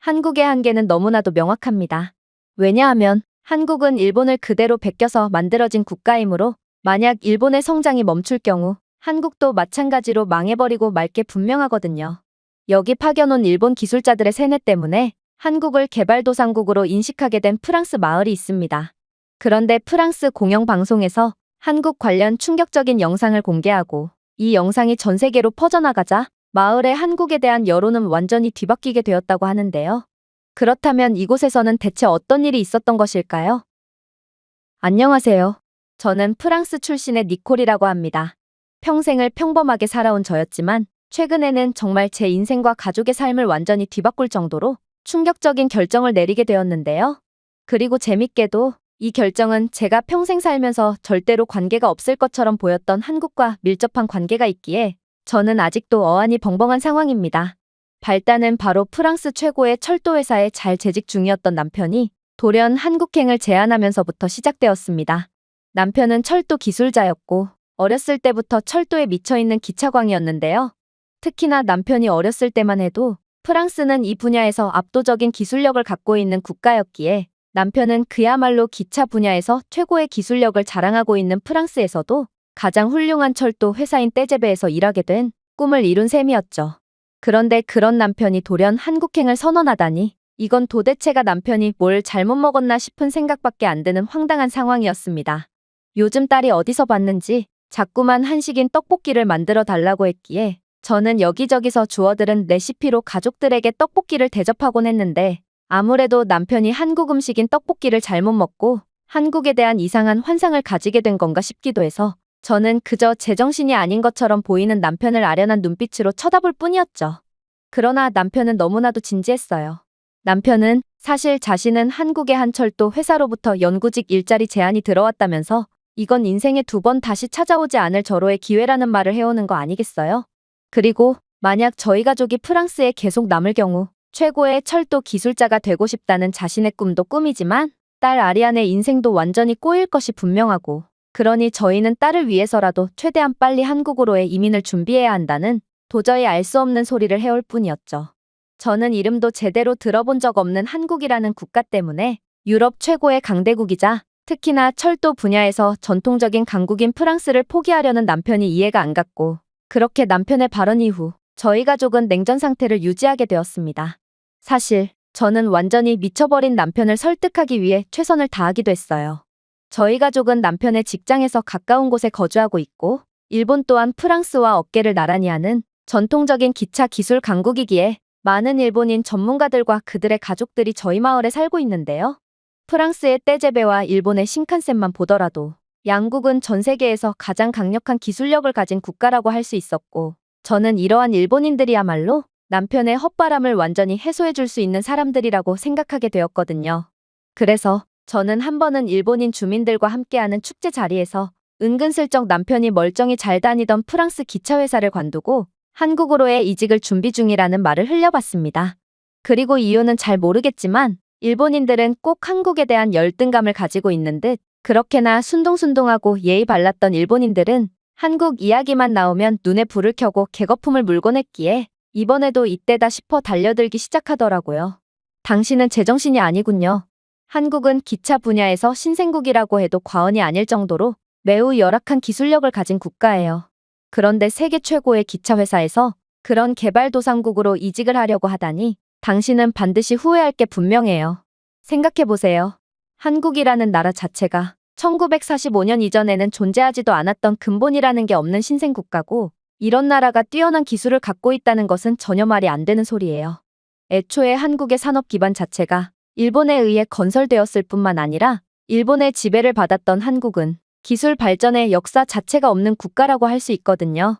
한국의 한계는 너무나도 명확합니다. 왜냐하면 한국은 일본을 그대로 베껴서 만들어진 국가이므로 만약 일본의 성장이 멈출 경우 한국도 마찬가지로 망해버리고 말 게 분명하거든요. 여기 파견온 일본 기술자들의 세뇌 때문에 한국을 개발도상국으로 인식하게 된 프랑스 마을이 있습니다. 그런데 프랑스 공영방송에서 한국 관련 충격적인 영상을 공개하고 이 영상이 전 세계로 퍼져나가자 마을의 한국에 대한 여론은 완전히 뒤바뀌게 되었다고 하는데요. 그렇다면 이곳에서는 대체 어떤 일이 있었던 것일까요? 안녕하세요. 저는 프랑스 출신의 니콜이라고 합니다. 평생을 평범하게 살아온 저였지만 최근에는 정말 제 인생과 가족의 삶을 완전히 뒤바꿀 정도로 충격적인 결정을 내리게 되었는데요. 그리고 재밌게도 이 결정은 제가 평생 살면서 절대로 관계가 없을 것처럼 보였던 한국과 밀접한 관계가 있기에 저는 아직도 어안이 벙벙한 상황입니다. 발단은 바로 프랑스 최고의 철도회사에 잘 재직 중이었던 남편이 돌연 한국행을 제안하면서부터 시작되었습니다. 남편은 철도 기술자였고 어렸을 때부터 철도에 미쳐있는 기차광이었는데요. 특히나 남편이 어렸을 때만 해도 프랑스는 이 분야에서 압도적인 기술력을 갖고 있는 국가였기에 남편은 그야말로 기차 분야에서 최고의 기술력을 자랑하고 있는 프랑스에서도 가장 훌륭한 철도 회사인 떼제베에서 일하게 된 꿈을 이룬 셈이었죠. 그런데 그런 남편이 돌연 한국행을 선언하다니 이건 도대체가 남편이 뭘 잘못 먹었나 싶은 생각밖에 안 드는 황당한 상황이었습니다. 요즘 딸이 어디서 봤는지 자꾸만 한식인 떡볶이를 만들어 달라고 했기에 저는 여기저기서 주워들은 레시피로 가족들에게 떡볶이를 대접하곤 했는데 아무래도 남편이 한국 음식인 떡볶이를 잘못 먹고 한국에 대한 이상한 환상을 가지게 된 건가 싶기도 해서 저는 그저 제정신이 아닌 것처럼 보이는 남편을 아련한 눈빛으로 쳐다볼 뿐이었죠. 그러나 남편은 너무나도 진지했어요. 남편은 사실 자신은 한국의 한 철도 회사로부터 영구직 일자리 제안이 들어왔다면서 이건 인생에 2번 다시 찾아오지 않을 절호의 기회라는 말을 해오는 거 아니겠어요? 그리고 만약 저희 가족이 프랑스에 계속 남을 경우 최고의 철도 기술자가 되고 싶다는 자신의 꿈도 꿈이지만 딸 아리안의 인생도 완전히 꼬일 것이 분명하고 그러니 저희는 딸을 위해서라도 최대한 빨리 한국으로의 이민을 준비해야 한다는 도저히 알 수 없는 소리를 해올 뿐이었죠. 저는 이름도 제대로 들어본 적 없는 한국이라는 국가 때문에 유럽 최고의 강대국이자 특히나 철도 분야에서 전통적인 강국인 프랑스를 포기하려는 남편이 이해가 안 갔고 그렇게 남편의 발언 이후 저희 가족은 냉전 상태를 유지하게 되었습니다. 사실 저는 완전히 미쳐버린 남편을 설득하기 위해 최선을 다하기도 했어요. 저희 가족은 남편의 직장에서 가까운 곳에 거주하고 있고 일본 또한 프랑스와 어깨를 나란히 하는 전통적인 기차 기술 강국이기에 많은 일본인 전문가들과 그들의 가족들이 저희 마을에 살고 있는데요. 프랑스의 떼제베와 일본의 신칸센만 보더라도 양국은 전 세계에서 가장 강력한 기술력을 가진 국가라고 할 수 있었고 저는 이러한 일본인들이야말로 남편의 헛바람을 완전히 해소해줄 수 있는 사람들이라고 생각하게 되었거든요. 그래서 저는 한 번은 일본인 주민들과 함께하는 축제 자리에서 은근슬쩍 남편이 멀쩡히 잘 다니던 프랑스 기차회사를 관두고 한국으로의 이직을 준비 중이라는 말을 흘려봤습니다. 그리고 이유는 잘 모르겠지만 일본인들은 꼭 한국에 대한 열등감을 가지고 있는 듯 그렇게나 순둥순둥하고 예의 발랐던 일본인들은 한국 이야기만 나오면 눈에 불을 켜고 개거품을 물곤 했기에 이번에도 이때다 싶어 달려들기 시작하더라고요. 당신은 제정신이 아니군요. 한국은 기차 분야에서 신생국이라고 해도 과언이 아닐 정도로 매우 열악한 기술력을 가진 국가예요. 그런데 세계 최고의 기차 회사에서 그런 개발도상국으로 이직을 하려고 하다니 당신은 반드시 후회할 게 분명해요. 생각해보세요. 한국이라는 나라 자체가 1945년 이전에는 존재하지도 않았던 근본이라는 게 없는 신생국가고 이런 나라가 뛰어난 기술을 갖고 있다는 것은 전혀 말이 안 되는 소리예요. 애초에 한국의 산업 기반 자체가 일본에 의해 건설되었을 뿐만 아니라 일본의 지배를 받았던 한국은 기술 발전의 역사 자체가 없는 국가라고 할 수 있거든요.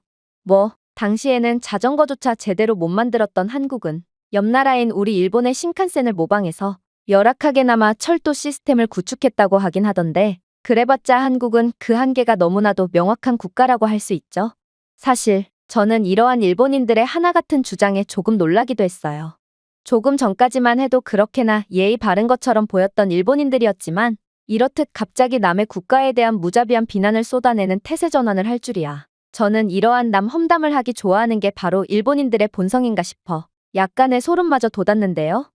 당시에는 자전거조차 제대로 못 만들었던 한국은 옆 나라인 우리 일본의 신칸센을 모방해서 열악하게나마 철도 시스템을 구축했다고 하긴 하던데 그래봤자 한국은 그 한계가 너무나도 명확한 국가라고 할 수 있죠. 사실 저는 이러한 일본인들의 하나 같은 주장에 조금 놀라기도 했어요. 조금 전까지만 해도 그렇게나 예의 바른 것처럼 보였던 일본인들이었지만 이렇듯 갑자기 남의 국가에 대한 무자비한 비난을 쏟아내는 태세 전환을 할 줄이야. 저는 이러한 남 험담을 하기 좋아하는 게 바로 일본인들의 본성인가 싶어 약간의 소름마저 돋았는데요.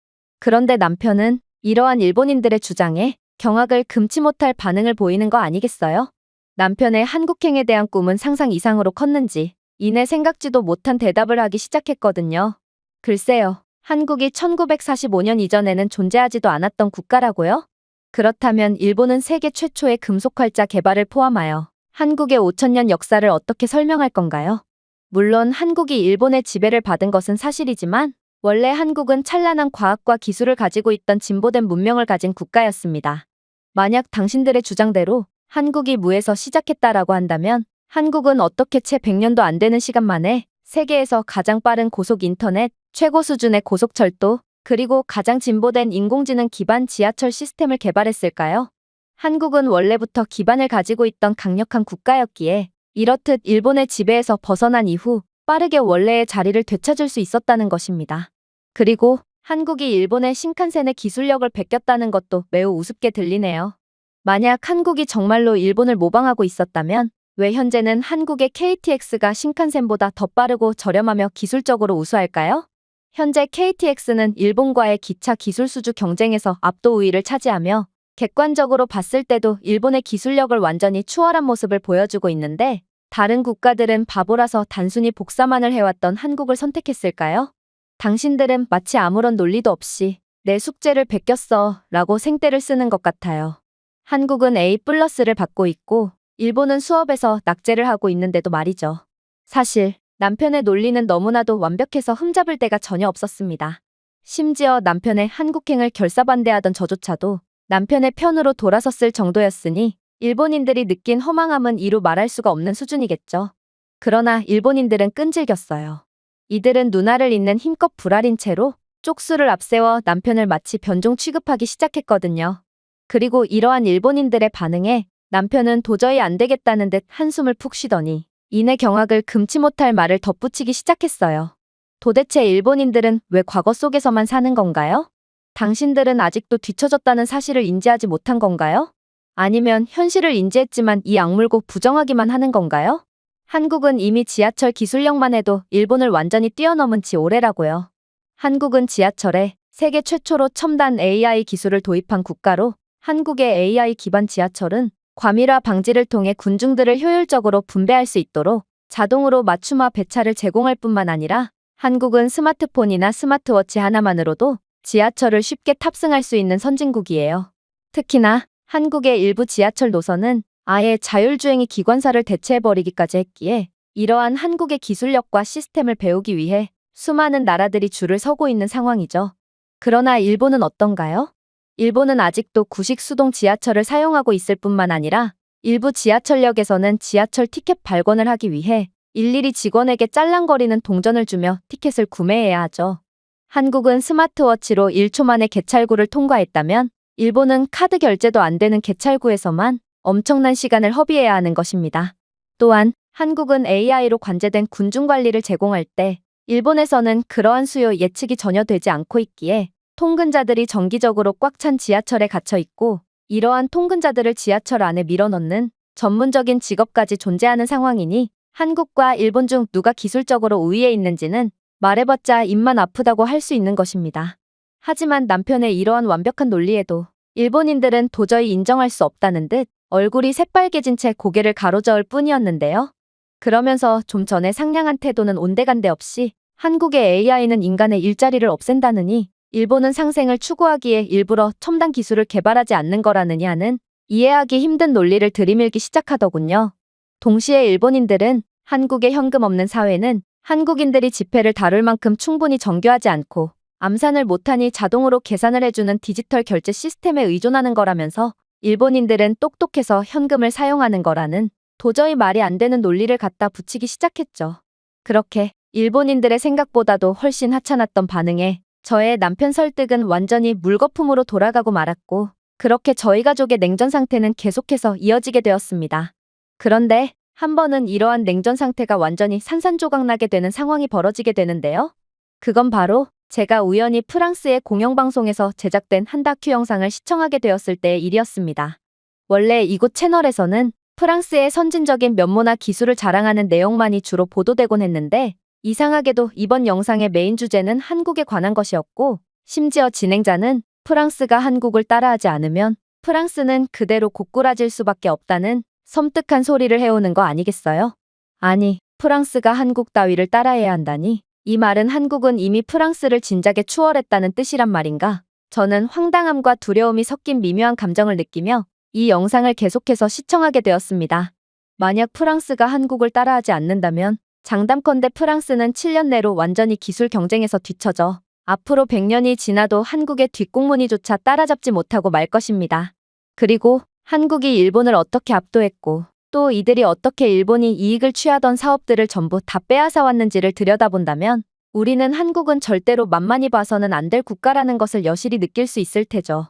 그런데 남편은 이러한 일본인들의 주장에 경악을 금치 못할 반응을 보이는 거 아니겠어요? 남편의 한국행에 대한 꿈은 상상 이상으로 컸는지 이내 생각지도 못한 대답을 하기 시작했거든요. 글쎄요, 한국이 1945년 이전에는 존재하지도 않았던 국가라고요? 그렇다면 일본은 세계 최초의 금속활자 개발을 포함하여 한국의 5천년 역사를 어떻게 설명할 건가요? 물론 한국이 일본의 지배를 받은 것은 사실이지만 원래 한국은 찬란한 과학과 기술을 가지고 있던 진보된 문명을 가진 국가였습니다. 만약 당신들의 주장대로 한국이 무에서 시작했다라고 한다면 한국은 어떻게 채 100년도 안 되는 시간 만에 세계에서 가장 빠른 고속 인터넷, 최고 수준의 고속철도, 그리고 가장 진보된 인공지능 기반 지하철 시스템을 개발했을까요? 한국은 원래부터 기반을 가지고 있던 강력한 국가였기에 이렇듯 일본의 지배에서 벗어난 이후 빠르게 원래의 자리를 되찾을 수 있었다는 것입니다. 그리고 한국이 일본의 신칸센의 기술력을 베꼈다는 것도 매우 우습게 들리네요. 만약 한국이 정말로 일본을 모방하고 있었다면 왜 현재는 한국의 KTX가 신칸센보다 더 빠르고 저렴하며 기술적으로 우수할까요? 현재 KTX는 일본과의 기차 기술 수주 경쟁에서 압도 우위를 차지하며 객관적으로 봤을 때도 일본의 기술력을 완전히 추월한 모습을 보여주고 있는데 다른 국가들은 바보라서 단순히 복사만을 해왔던 한국을 선택했을까요? 당신들은 마치 아무런 논리도 없이 내 숙제를 베꼈어 라고 생떼를 쓰는 것 같아요. 한국은 A+를 받고 있고 일본은 수업에서 낙제를 하고 있는데도 말이죠. 사실 남편의 논리는 너무나도 완벽해서 흠잡을 데가 전혀 없었습니다. 심지어 남편의 한국행을 결사반대하던 저조차도 남편의 편으로 돌아섰을 정도였으니 일본인들이 느낀 허망함은 이루 말할 수가 없는 수준이겠죠. 그러나 일본인들은 끈질겼어요. 이들은 누나를 잇는 힘껏 불알인 채로 쪽수를 앞세워 남편을 마치 변종 취급하기 시작했거든요. 그리고 이러한 일본인들의 반응에 남편은 도저히 안 되겠다는 듯 한숨을 푹 쉬더니 이내 경악을 금치 못할 말을 덧붙이기 시작했어요. 도대체 일본인들은 왜 과거 속에서만 사는 건가요? 당신들은 아직도 뒤처졌다는 사실을 인지하지 못한 건가요? 아니면 현실을 인지했지만 이 악물고 부정하기만 하는 건가요? 한국은 이미 지하철 기술력만 해도 일본을 완전히 뛰어넘은 지 오래라고요. 한국은 지하철에 세계 최초로 첨단 AI 기술을 도입한 국가로 한국의 AI 기반 지하철은 과밀화 방지를 통해 군중들을 효율적으로 분배할 수 있도록 자동으로 맞춤화 배차를 제공할 뿐만 아니라 한국은 스마트폰이나 스마트워치 하나만으로도 지하철을 쉽게 탑승할 수 있는 선진국이에요. 특히나 한국의 일부 지하철 노선은 아예 자율주행이 기관사를 대체해버리기까지 했기에 이러한 한국의 기술력과 시스템을 배우기 위해 수많은 나라들이 줄을 서고 있는 상황이죠. 그러나 일본은 어떤가요? 일본은 아직도 구식 수동 지하철을 사용하고 있을 뿐만 아니라 일부 지하철역에서는 지하철 티켓 발권을 하기 위해 일일이 직원에게 짤랑거리는 동전을 주며 티켓을 구매해야 하죠. 한국은 스마트워치로 1초 만에 개찰구를 통과했다면 일본은 카드 결제도 안 되는 개찰구에서만 엄청난 시간을 허비해야 하는 것입니다. 또한 한국은 AI로 관제된 군중관리를 제공할 때 일본에서는 그러한 수요 예측이 전혀 되지 않고 있기에 통근자들이 정기적으로 꽉 찬 지하철에 갇혀 있고 이러한 통근자들을 지하철 안에 밀어넣는 전문적인 직업까지 존재하는 상황이니 한국과 일본 중 누가 기술적으로 우위에 있는지는 말해봤자 입만 아프다고 할 수 있는 것입니다. 하지만 남편의 이러한 완벽한 논리에도 일본인들은 도저히 인정할 수 없다는 듯 얼굴이 새빨개진 채 고개를 가로저을 뿐이었는데요. 그러면서 좀 전에 상냥한 태도는 온데간데 없이 한국의 AI는 인간의 일자리를 없앤다느니 일본은 상생을 추구하기에 일부러 첨단 기술을 개발하지 않는 거라느니 하는 이해하기 힘든 논리를 들이밀기 시작하더군요. 동시에 일본인들은 한국의 현금 없는 사회는 한국인들이 지폐를 다룰 만큼 충분히 정교하지 않고 암산을 못하니 자동으로 계산을 해주는 디지털 결제 시스템에 의존하는 거라면서 일본인들은 똑똑해서 현금을 사용하는 거라는 도저히 말이 안 되는 논리를 갖다 붙이기 시작했죠. 그렇게 일본인들의 생각보다도 훨씬 하찮았던 반응에 저의 남편 설득은 완전히 물거품으로 돌아가고 말았고 그렇게 저희 가족의 냉전 상태는 계속해서 이어지게 되었습니다. 그런데 한 번은 이러한 냉전 상태가 완전히 산산조각나게 되는 상황이 벌어지게 되는데요. 그건 바로 제가 우연히 프랑스의 공영방송에서 제작된 한 다큐 영상을 시청하게 되었을 때의 일이었습니다. 원래 이곳 채널에서는 프랑스의 선진적인 면모나 기술을 자랑하는 내용만이 주로 보도되곤 했는데 이상하게도 이번 영상의 메인 주제는 한국에 관한 것이었고 심지어 진행자는 프랑스가 한국을 따라하지 않으면 프랑스는 그대로 고꾸라질 수밖에 없다는 섬뜩한 소리를 해오는 거 아니겠어요? 아니, 프랑스가 한국 따위를 따라해야 한다니? 이 말은 한국은 이미 프랑스를 진작에 추월했다는 뜻이란 말인가? 저는 황당함과 두려움이 섞인 미묘한 감정을 느끼며 이 영상을 계속해서 시청하게 되었습니다. 만약 프랑스가 한국을 따라하지 않는다면 장담컨대 프랑스는 7년 내로 완전히 기술 경쟁에서 뒤처져 앞으로 100년이 지나도 한국의 뒷공무니조차 따라잡지 못하고 말 것입니다. 그리고 한국이 일본을 어떻게 압도했고 또 이들이 어떻게 일본이 이익을 취하던 사업들을 전부 다 빼앗아 왔는지를 들여다본다면 우리는 한국은 절대로 만만히 봐서는 안 될 국가라는 것을 여실히 느낄 수 있을 테죠.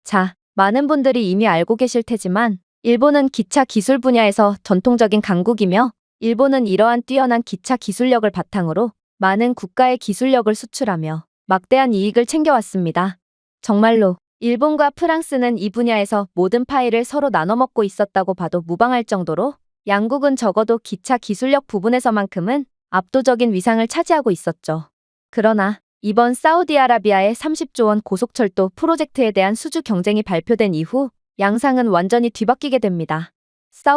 자, 많은 분들이 이미 알고 계실 테지만 일본은 기차 기술 분야에서 전통적인 강국이며 일본은 이러한 뛰어난 기차 기술력을 바탕으로 많은 국가의 기술력을 수출하며 막대한 이익을 챙겨왔습니다. 정말로 일본과 프랑스는 이 분야에서 모든 파일을 서로 나눠 먹고 있었다고 봐도 무방할 정도로 양국은 적어도 기차 기술력 부분에서만큼은 압도적인 위상을 차지하고 있었죠. 그러나 이번 사우디아라비아의 30조 원 고속철도 프로젝트에 대한 수주 경쟁이 발표된 이후 양상은 완전히 뒤바뀌게 됩니다.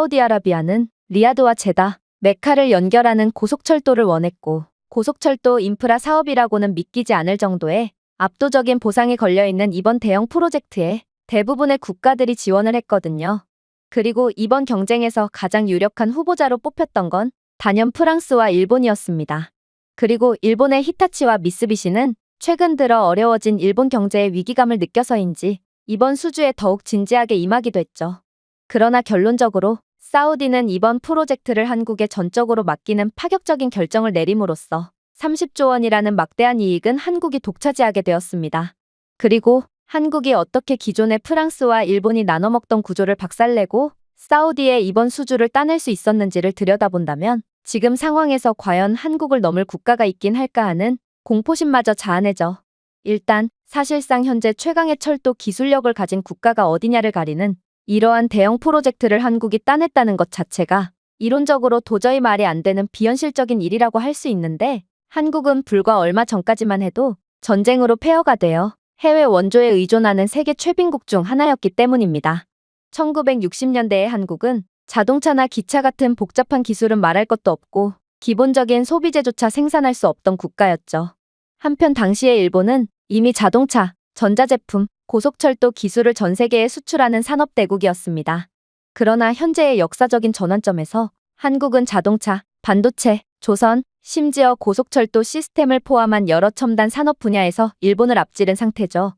사우디아라비아는 리야드와 제다, 메카를 연결하는 고속철도를 원했고 고속철도 인프라 사업이라고는 믿기지 않을 정도의 압도적인 보상이 걸려있는 이번 대형 프로젝트에 대부분의 국가들이 지원을 했거든요. 그리고 이번 경쟁에서 가장 유력한 후보자로 뽑혔던 건 단연 프랑스와 일본이었습니다. 그리고 일본의 히타치와 미쓰비시는 최근 들어 어려워진 일본 경제의 위기감을 느껴서인지 이번 수주에 더욱 진지하게 임하기도 했죠. 그러나 결론적으로 사우디는 이번 프로젝트를 한국에 전적으로 맡기는 파격적인 결정을 내림으로써 30조 원이라는 막대한 이익은 한국이 독차지하게 되었습니다. 그리고 한국이 어떻게 기존의 프랑스와 일본이 나눠먹던 구조를 박살내고 사우디의 이번 수주를 따낼 수 있었는지를 들여다본다면 지금 상황에서 과연 한국을 넘을 국가가 있긴 할까 하는 공포심마저 자아내죠. 일단 사실상 현재 최강의 철도 기술력을 가진 국가가 어디냐를 가리는 이러한 대형 프로젝트를 한국이 따냈다는 것 자체가 이론적으로 도저히 말이 안 되는 비현실적인 일이라고 할 수 있는데 한국은 불과 얼마 전까지만 해도 전쟁으로 폐허가 되어 해외 원조에 의존하는 세계 최빈국 중 하나였기 때문입니다. 1960년대의 한국은 자동차나 기차 같은 복잡한 기술은 말할 것도 없고 기본적인 소비재조차 생산할 수 없던 국가였죠. 한편 당시의 일본은 이미 자동차, 전자제품, 고속철도 기술을 전 세계에 수출하는 산업대국이었습니다. 그러나 현재의 역사적인 전환점에서 한국은 자동차, 반도체, 조선, 심지어 고속철도 시스템을 포함한 여러 첨단 산업 분야에서 일본을 앞지른 상태죠.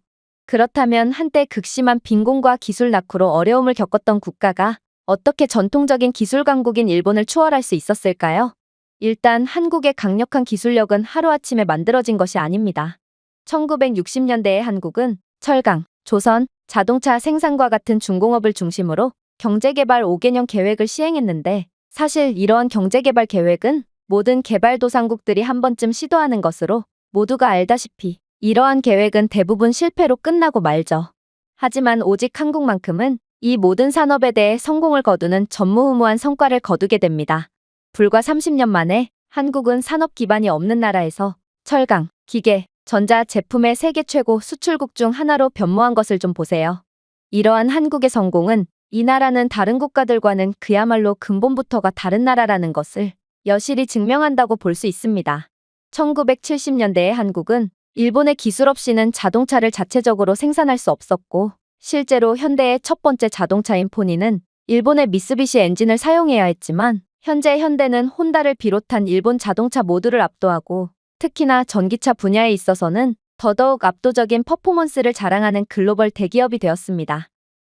그렇다면 한때 극심한 빈곤과 기술 낙후로 어려움을 겪었던 국가가 어떻게 전통적인 기술 강국인 일본을 추월할 수 있었을까요? 일단 한국의 강력한 기술력은 하루아침에 만들어진 것이 아닙니다. 1960년대의 한국은 철강, 조선, 자동차 생산과 같은 중공업을 중심으로 경제개발 5개년 계획을 시행했는데 사실 이러한 경제개발 계획은 모든 개발도상국들이 한 번쯤 시도하는 것으로 모두가 알다시피 이러한 계획은 대부분 실패로 끝나고 말죠. 하지만 오직 한국만큼은 이 모든 산업에 대해 성공을 거두는 전무후무한 성과를 거두게 됩니다. 불과 30년 만에 한국은 산업 기반이 없는 나라에서 철강, 기계, 전자 제품의 세계 최고 수출국 중 하나로 변모한 것을 좀 보세요. 이러한 한국의 성공은 이 나라는 다른 국가들과는 그야말로 근본부터가 다른 나라라는 것을 여실히 증명한다고 볼 수 있습니다. 1970년대의 한국은 일본의 기술 없이는 자동차를 자체적으로 생산할 수 없었고 실제로 현대의 첫 번째 자동차인 포니는 일본의 미쓰비시 엔진을 사용해야 했지만 현재 현대는 혼다를 비롯한 일본 자동차 모두를 압도하고 특히나 전기차 분야에 있어서는 더더욱 압도적인 퍼포먼스를 자랑하는 글로벌 대기업이 되었습니다.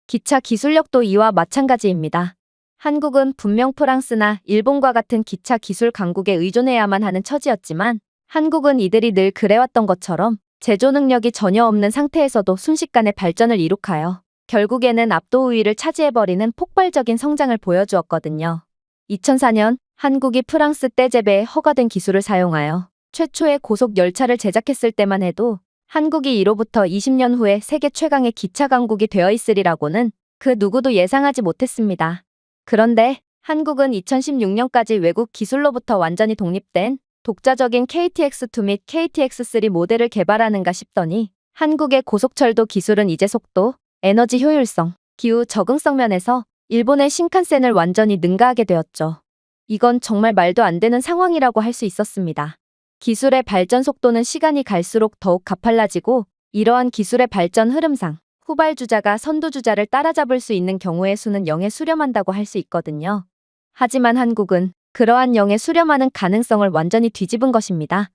기차 기술력도 이와 마찬가지입니다. 한국은 분명 프랑스나 일본과 같은 기차 기술 강국에 의존해야만 하는 처지였지만 한국은 이들이 늘 그래왔던 것처럼 제조 능력이 전혀 없는 상태에서도 순식간에 발전을 이룩하여 결국에는 압도 우위를 차지해버리는 폭발적인 성장을 보여주었거든요. 2004년 한국이 프랑스 떼제베에 허가된 기술을 사용하여 최초의 고속 열차를 제작했을 때만 해도 한국이 이로부터 20년 후에 세계 최강의 기차 강국이 되어 있으리라고는 그 누구도 예상하지 못했습니다. 그런데 한국은 2016년까지 외국 기술로부터 완전히 독립된 독자적인 KTX2 및 KTX3 모델을 개발하는가 싶더니 한국의 고속철도 기술은 이제 속도, 에너지 효율성, 기후 적응성 면에서 일본의 신칸센을 완전히 능가하게 되었죠. 이건 정말 말도 안 되는 상황이라고 할 수 있었습니다. 기술의 발전 속도는 시간이 갈수록 더욱 가팔라지고 이러한 기술의 발전 흐름상 후발주자가 선두주자를 따라잡을 수 있는 경우의 수는 0에 수렴한다고 할 수 있거든요. 하지만 한국은 그러한 0에 수렴하는 가능성을 완전히 뒤집은 것입니다.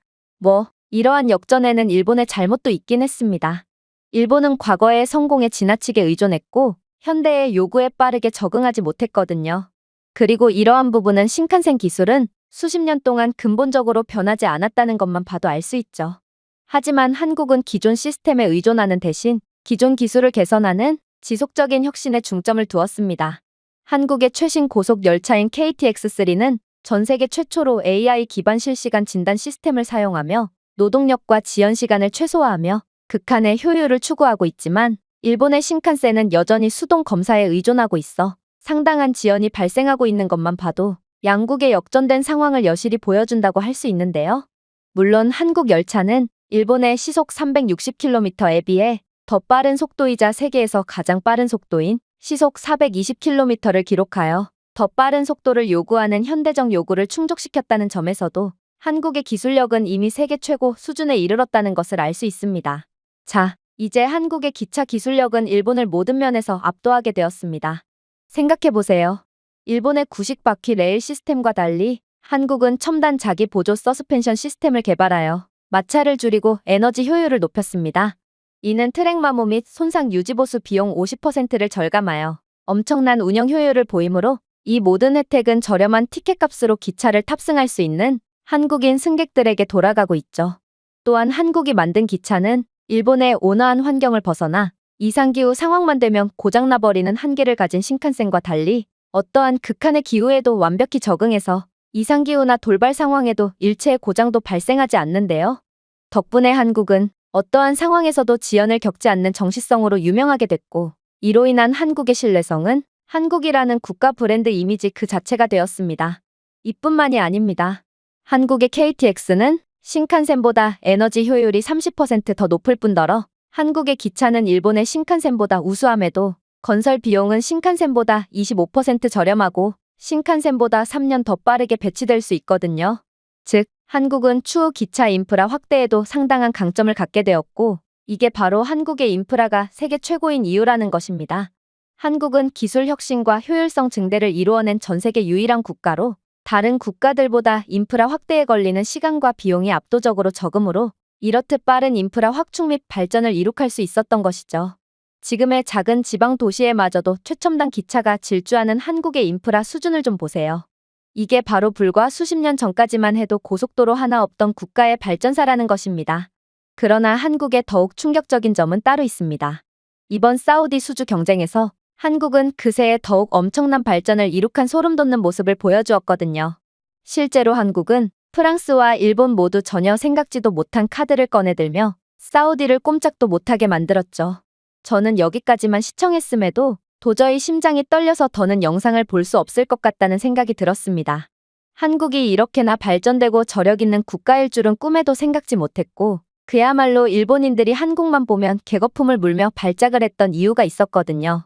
이러한 역전에는 일본의 잘못도 있긴 했습니다. 일본은 과거의 성공에 지나치게 의존했고 현대의 요구에 빠르게 적응하지 못했거든요. 그리고 이러한 부분은 신칸센 기술은 수십 년 동안 근본적으로 변하지 않았다는 것만 봐도 알 수 있죠. 하지만 한국은 기존 시스템에 의존하는 대신 기존 기술을 개선하는 지속적인 혁신에 중점을 두었습니다. 한국의 최신 고속 열차인 KTX3는 전 세계 최초로 AI 기반 실시간 진단 시스템을 사용하며 노동력과 지연 시간을 최소화하며 극한의 효율을 추구하고 있지만 일본의 신칸센은 여전히 수동 검사에 의존하고 있어 상당한 지연이 발생하고 있는 것만 봐도 양국의 역전된 상황을 여실히 보여준다고 할 수 있는데요. 물론 한국 열차는 일본의 시속 360km에 비해 더 빠른 속도이자 세계에서 가장 빠른 속도인 시속 420km를 기록하여 더 빠른 속도를 요구하는 현대적 요구를 충족시켰다는 점에서도 한국의 기술력은 이미 세계 최고 수준에 이르렀다는 것을 알 수 있습니다. 자, 이제 한국의 기차 기술력은 일본을 모든 면에서 압도하게 되었습니다. 생각해보세요. 일본의 구식 바퀴 레일 시스템과 달리 한국은 첨단 자기 보조 서스펜션 시스템을 개발하여 마찰을 줄이고 에너지 효율을 높였습니다. 이는 트랙 마모 및 손상 유지 보수 비용 50%를 절감하여 엄청난 운영 효율을 보이므로 이 모든 혜택은 저렴한 티켓값으로 기차를 탑승할 수 있는 한국인 승객들에게 돌아가고 있죠. 또한 한국이 만든 기차는 일본의 온화한 환경을 벗어나 이상기후 상황만 되면 고장나버리는 한계를 가진 신칸센과 달리 어떠한 극한의 기후에도 완벽히 적응해서 이상기후나 돌발 상황에도 일체의 고장도 발생하지 않는데요. 덕분에 한국은 어떠한 상황에서도 지연을 겪지 않는 정시성으로 유명하게 됐고 이로 인한 한국의 신뢰성은 한국이라는 국가 브랜드 이미지 그 자체가 되었습니다. 이뿐만이 아닙니다. 한국의 KTX는 신칸센보다 에너지 효율이 30% 더 높을 뿐더러 한국의 기차는 일본의 신칸센보다 우수함에도 건설 비용은 신칸센보다 25% 저렴하고 신칸센보다 3년 더 빠르게 배치될 수 있거든요. 즉, 한국은 추후 기차 인프라 확대에도 상당한 강점을 갖게 되었고 이게 바로 한국의 인프라가 세계 최고인 이유라는 것입니다. 한국은 기술 혁신과 효율성 증대를 이루어낸 전 세계 유일한 국가로 다른 국가들보다 인프라 확대에 걸리는 시간과 비용이 압도적으로 적으므로 이렇듯 빠른 인프라 확충 및 발전을 이룩할 수 있었던 것이죠. 지금의 작은 지방 도시에마저도 최첨단 기차가 질주하는 한국의 인프라 수준을 좀 보세요. 이게 바로 불과 수십 년 전까지만 해도 고속도로 하나 없던 국가의 발전사라는 것입니다. 그러나 한국의 더욱 충격적인 점은 따로 있습니다. 이번 사우디 수주 경쟁에서 한국은 그새에 더욱 엄청난 발전을 이룩한 소름 돋는 모습을 보여주었거든요. 실제로 한국은 프랑스와 일본 모두 전혀 생각지도 못한 카드를 꺼내들며 사우디를 꼼짝도 못하게 만들었죠. 저는 여기까지만 시청했음에도 도저히 심장이 떨려서 더는 영상을 볼 수 없을 것 같다는 생각이 들었습니다. 한국이 이렇게나 발전되고 저력 있는 국가일 줄은 꿈에도 생각지 못했고 그야말로 일본인들이 한국만 보면 개거품을 물며 발작을 했던 이유가 있었거든요.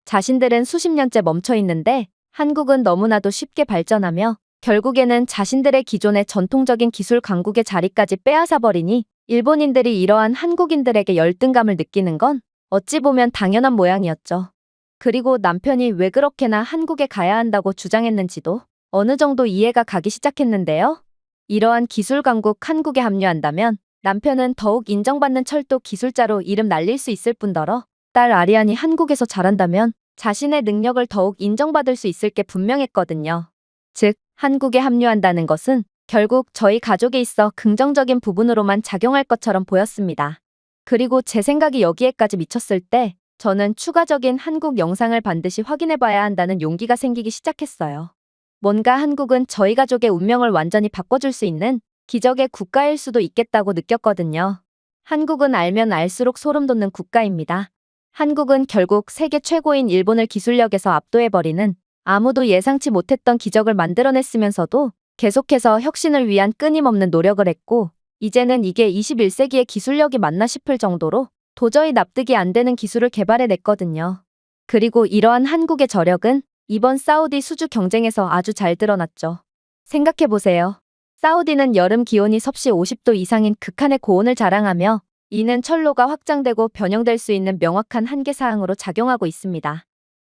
자신들은 수십 년째 멈춰 있는데 한국은 너무나도 쉽게 발전하며 결국에는 자신들의 기존의 전통적인 기술 강국의 자리까지 빼앗아버리니 일본인들이 이러한 한국인들에게 열등감을 느끼는 건 어찌 보면 당연한 모양이었죠. 그리고 남편이 왜 그렇게나 한국에 가야 한다고 주장했는지도 어느 정도 이해가 가기 시작했는데요. 이러한 기술 강국 한국에 합류한다면 남편은 더욱 인정받는 철도 기술자로 이름 날릴 수 있을 뿐더러 딸 아리안이 한국에서 자란다면 자신의 능력을 더욱 인정받을 수 있을 게 분명했거든요. 즉, 한국에 합류한다는 것은 결국 저희 가족에 있어 긍정적인 부분으로만 작용할 것처럼 보였습니다. 그리고 제 생각이 여기에까지 미쳤을 때 저는 추가적인 한국 영상을 반드시 확인해봐야 한다는 용기가 생기기 시작했어요. 뭔가 한국은 저희 가족의 운명을 완전히 바꿔줄 수 있는 기적의 국가일 수도 있겠다고 느꼈거든요. 한국은 알면 알수록 소름 돋는 국가입니다. 한국은 결국 세계 최고인 일본을 기술력에서 압도해버리는 아무도 예상치 못했던 기적을 만들어냈으면서도 계속해서 혁신을 위한 끊임없는 노력을 했고 이제는 이게 21세기의 기술력이 맞나 싶을 정도로 도저히 납득이 안 되는 기술을 개발해냈거든요. 그리고 이러한 한국의 저력은 이번 사우디 수주 경쟁에서 아주 잘 드러났죠. 생각해보세요. 사우디는 여름 기온이 섭씨 50도 이상인 극한의 고온을 자랑하며 이는 철로가 확장되고 변형될 수 있는 명확한 한계 사항으로 작용하고 있습니다.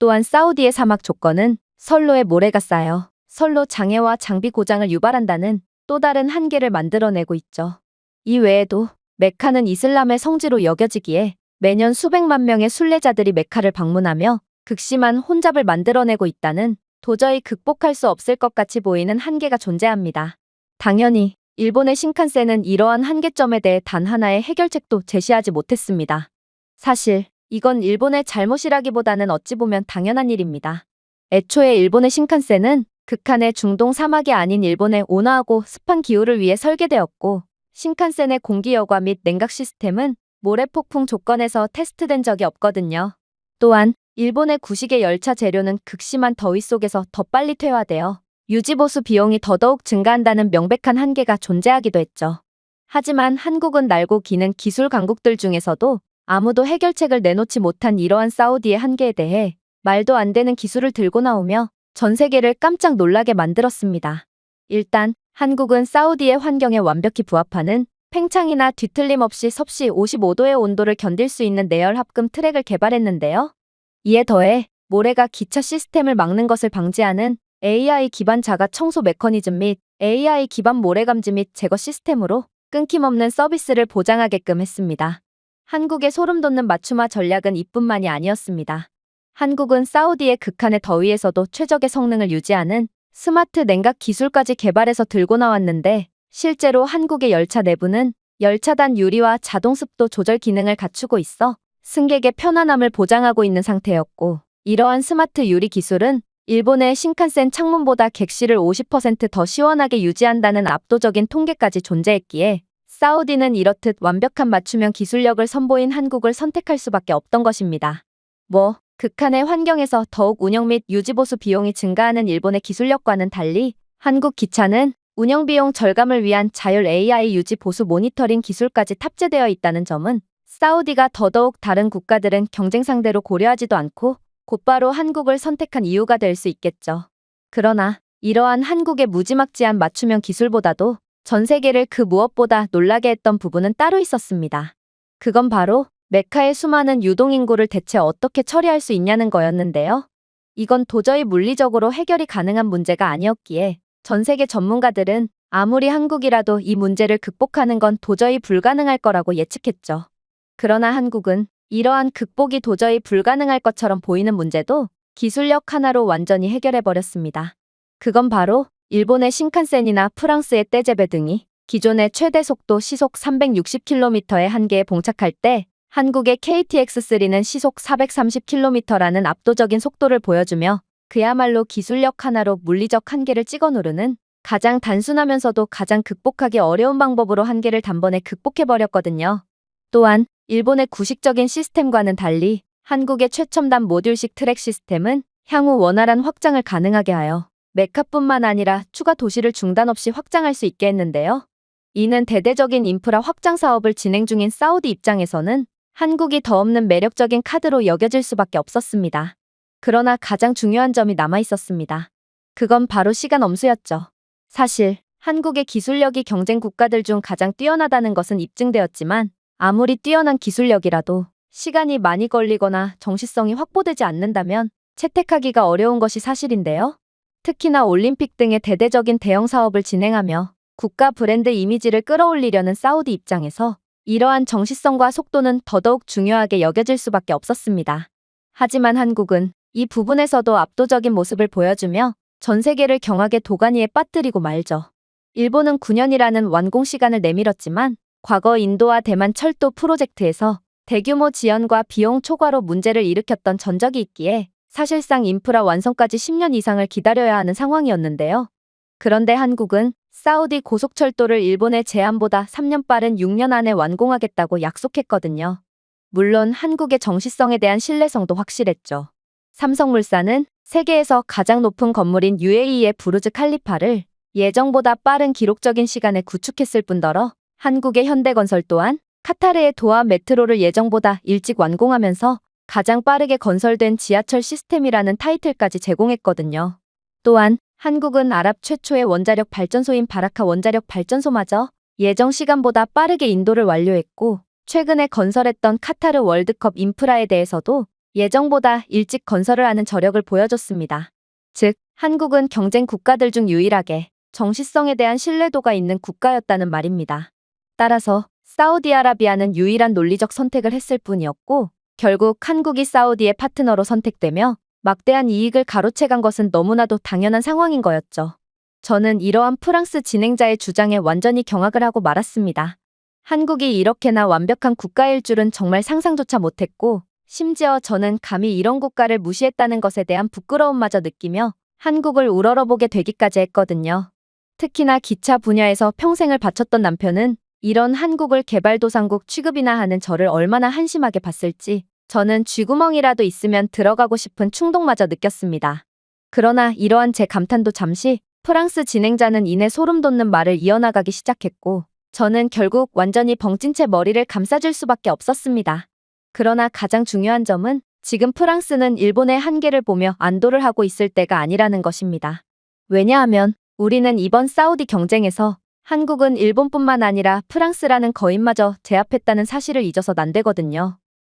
또한 사우디의 사막 조건은 선로에 모래가 쌓여 선로 장애와 장비 고장을 유발한다는 또 다른 한계를 만들어내고 있죠. 이 외에도 메카는 이슬람의 성지로 여겨지기에 매년 수백만 명의 순례자들이 메카를 방문하며 극심한 혼잡을 만들어내고 있다는 도저히 극복할 수 없을 것 같이 보이는 한계가 존재합니다. 당연히 일본의 신칸센은 이러한 한계점에 대해 단 하나의 해결책도 제시하지 못했습니다. 사실 이건 일본의 잘못이라기보다는 어찌 보면 당연한 일입니다. 애초에 일본의 신칸센은 극한의 중동 사막이 아닌 일본의 온화하고 습한 기후를 위해 설계되었고 신칸센의 공기여과 및 냉각 시스템은 모래폭풍 조건에서 테스트된 적이 없거든요. 또한 일본의 구식의 열차 재료는 극심한 더위 속에서 더 빨리 퇴화되어 유지보수 비용이 더더욱 증가한다는 명백한 한계가 존재하기도 했죠. 하지만 한국은 날고 기는 기술 강국들 중에서도 아무도 해결책을 내놓지 못한 이러한 사우디의 한계에 대해 말도 안 되는 기술을 들고 나오며 전 세계를 깜짝 놀라게 만들었습니다. 일단 한국은 사우디의 환경에 완벽히 부합하는 팽창이나 뒤틀림 없이 섭씨 55도의 온도를 견딜 수 있는 내열 합금 트랙을 개발했는데요. 이에 더해 모래가 기차 시스템을 막는 것을 방지하는 AI 기반 자가 청소 메커니즘 및 AI 기반 모래 감지 및 제거 시스템으로 끊김없는 서비스를 보장하게끔 했습니다. 한국의 소름 돋는 맞춤화 전략은 이뿐만이 아니었습니다. 한국은 사우디의 극한의 더위에서도 최적의 성능을 유지하는 스마트 냉각 기술까지 개발해서 들고 나왔는데 실제로 한국의 열차 내부는 열차단 유리와 자동 습도 조절 기능을 갖추고 있어 승객의 편안함을 보장하고 있는 상태였고 이러한 스마트 유리 기술은 일본의 신칸센 창문보다 객실을 50% 더 시원하게 유지한다는 압도적인 통계까지 존재했기에 사우디는 이렇듯 완벽한 맞춤형 기술력을 선보인 한국을 선택할 수밖에 없던 것입니다. 극한의 환경에서 더욱 운영 및 유지보수 비용이 증가하는 일본의 기술력과는 달리 한국 기차는 운영비용 절감을 위한 자율 AI 유지 보수 모니터링 기술까지 탑재되어 있다는 점은 사우디가 더더욱 다른 국가들은 경쟁 상대로 고려하지도 않고 곧바로 한국을 선택한 이유가 될 수 있겠죠. 그러나 이러한 한국의 무지막지한 맞춤형 기술보다도 전 세계를 그 무엇보다 놀라게 했던 부분은 따로 있었습니다. 그건 바로 메카의 수많은 유동인구를 대체 어떻게 처리할 수 있냐는 거였는데요. 이건 도저히 물리적으로 해결이 가능한 문제가 아니었기에 전 세계 전문가들은 아무리 한국이라도 이 문제를 극복하는 건 도저히 불가능할 거라고 예측했죠. 그러나 한국은 이러한 극복이 도저히 불가능할 것처럼 보이는 문제도 기술력 하나로 완전히 해결해버렸습니다. 그건 바로 일본의 신칸센이나 프랑스의 떼제베 등이 기존의 최대 속도 시속 360km의 한계에 봉착할 때 한국의 KTX3는 시속 430km라는 압도적인 속도를 보여주며 그야말로 기술력 하나로 물리적 한계를 찍어 누르는 가장 단순하면서도 가장 극복하기 어려운 방법으로 한계를 단번에 극복해버렸거든요. 또한 일본의 구식적인 시스템과는 달리 한국의 최첨단 모듈식 트랙 시스템은 향후 원활한 확장을 가능하게 하여 메카뿐만 아니라 추가 도시를 중단 없이 확장할 수 있게 했는데요. 이는 대대적인 인프라 확장 사업을 진행 중인 사우디 입장에서는 한국이 더 없는 매력적인 카드로 여겨질 수밖에 없었습니다. 그러나 가장 중요한 점이 남아 있었습니다. 그건 바로 시간 엄수였죠. 사실 한국의 기술력이 경쟁 국가들 중 가장 뛰어나다는 것은 입증되었지만 아무리 뛰어난 기술력이라도 시간이 많이 걸리거나 정시성이 확보되지 않는다면 채택하기가 어려운 것이 사실인데요. 특히나 올림픽 등의 대대적인 대형 사업을 진행하며 국가 브랜드 이미지를 끌어올리려는 사우디 입장에서 이러한 정시성과 속도는 더더욱 중요하게 여겨질 수밖에 없었습니다. 하지만 한국은 이 부분에서도 압도적인 모습을 보여주며 전 세계를 경악의 도가니에 빠뜨리고 말죠. 일본은 9년이라는 완공 시간을 내밀었지만 과거 인도와 대만 철도 프로젝트에서 대규모 지연과 비용 초과로 문제를 일으켰던 전적이 있기에 사실상 인프라 완성까지 10년 이상을 기다려야 하는 상황이었는데요. 그런데 한국은 사우디 고속철도를 일본의 제안보다 3년 빠른 6년 안에 완공하겠다고 약속했거든요. 물론 한국의 정시성에 대한 신뢰성도 확실했죠. 삼성물산은 세계에서 가장 높은 건물인 UAE의 부르즈 칼리파를 예정보다 빠른 기록적인 시간에 구축했을 뿐더러 한국의 현대건설 또한 카타르의 도하 메트로를 예정보다 일찍 완공하면서 가장 빠르게 건설된 지하철 시스템이라는 타이틀까지 제공했거든요. 또한 한국은 아랍 최초의 원자력 발전소인 바라카 원자력 발전소마저 예정 시간보다 빠르게 인도를 완료했고, 최근에 건설했던 카타르 월드컵 인프라에 대해서도 예정보다 일찍 건설을 하는 저력을 보여줬습니다. 즉, 한국은 경쟁 국가들 중 유일하게 정시성에 대한 신뢰도가 있는 국가였다는 말입니다. 따라서 사우디아라비아는 유일한 논리적 선택을 했을 뿐이었고, 결국 한국이 사우디의 파트너로 선택되며 막대한 이익을 가로채간 것은 너무나도 당연한 상황인 거였죠. 저는 이러한 프랑스 진행자의 주장에 완전히 경악을 하고 말았습니다. 한국이 이렇게나 완벽한 국가일 줄은 정말 상상조차 못했고, 심지어 저는 감히 이런 국가를 무시했다는 것에 대한 부끄러움마저 느끼며 한국을 우러러보게 되기까지 했거든요. 특히나 기차 분야에서 평생을 바쳤던 남편은 이런 한국을 개발도상국 취급이나 하는 저를 얼마나 한심하게 봤을지 저는 쥐구멍이라도 있으면 들어가고 싶은 충동마저 느꼈습니다. 그러나 이러한 제 감탄도 잠시 프랑스 진행자는 이내 소름 돋는 말을 이어나가기 시작했고, 저는 결국 완전히 벙찐 채 머리를 감싸줄 수밖에 없었습니다. 그러나 가장 중요한 점은 지금 프랑스는 일본의 한계를 보며 안도를 하고 있을 때가 아니라는 것입니다. 왜냐하면 우리는 이번 사우디 경쟁에서 한국은 일본뿐만 아니라 프랑스라는 거인마저 제압했다는 사실을 잊어서 안 되거든요.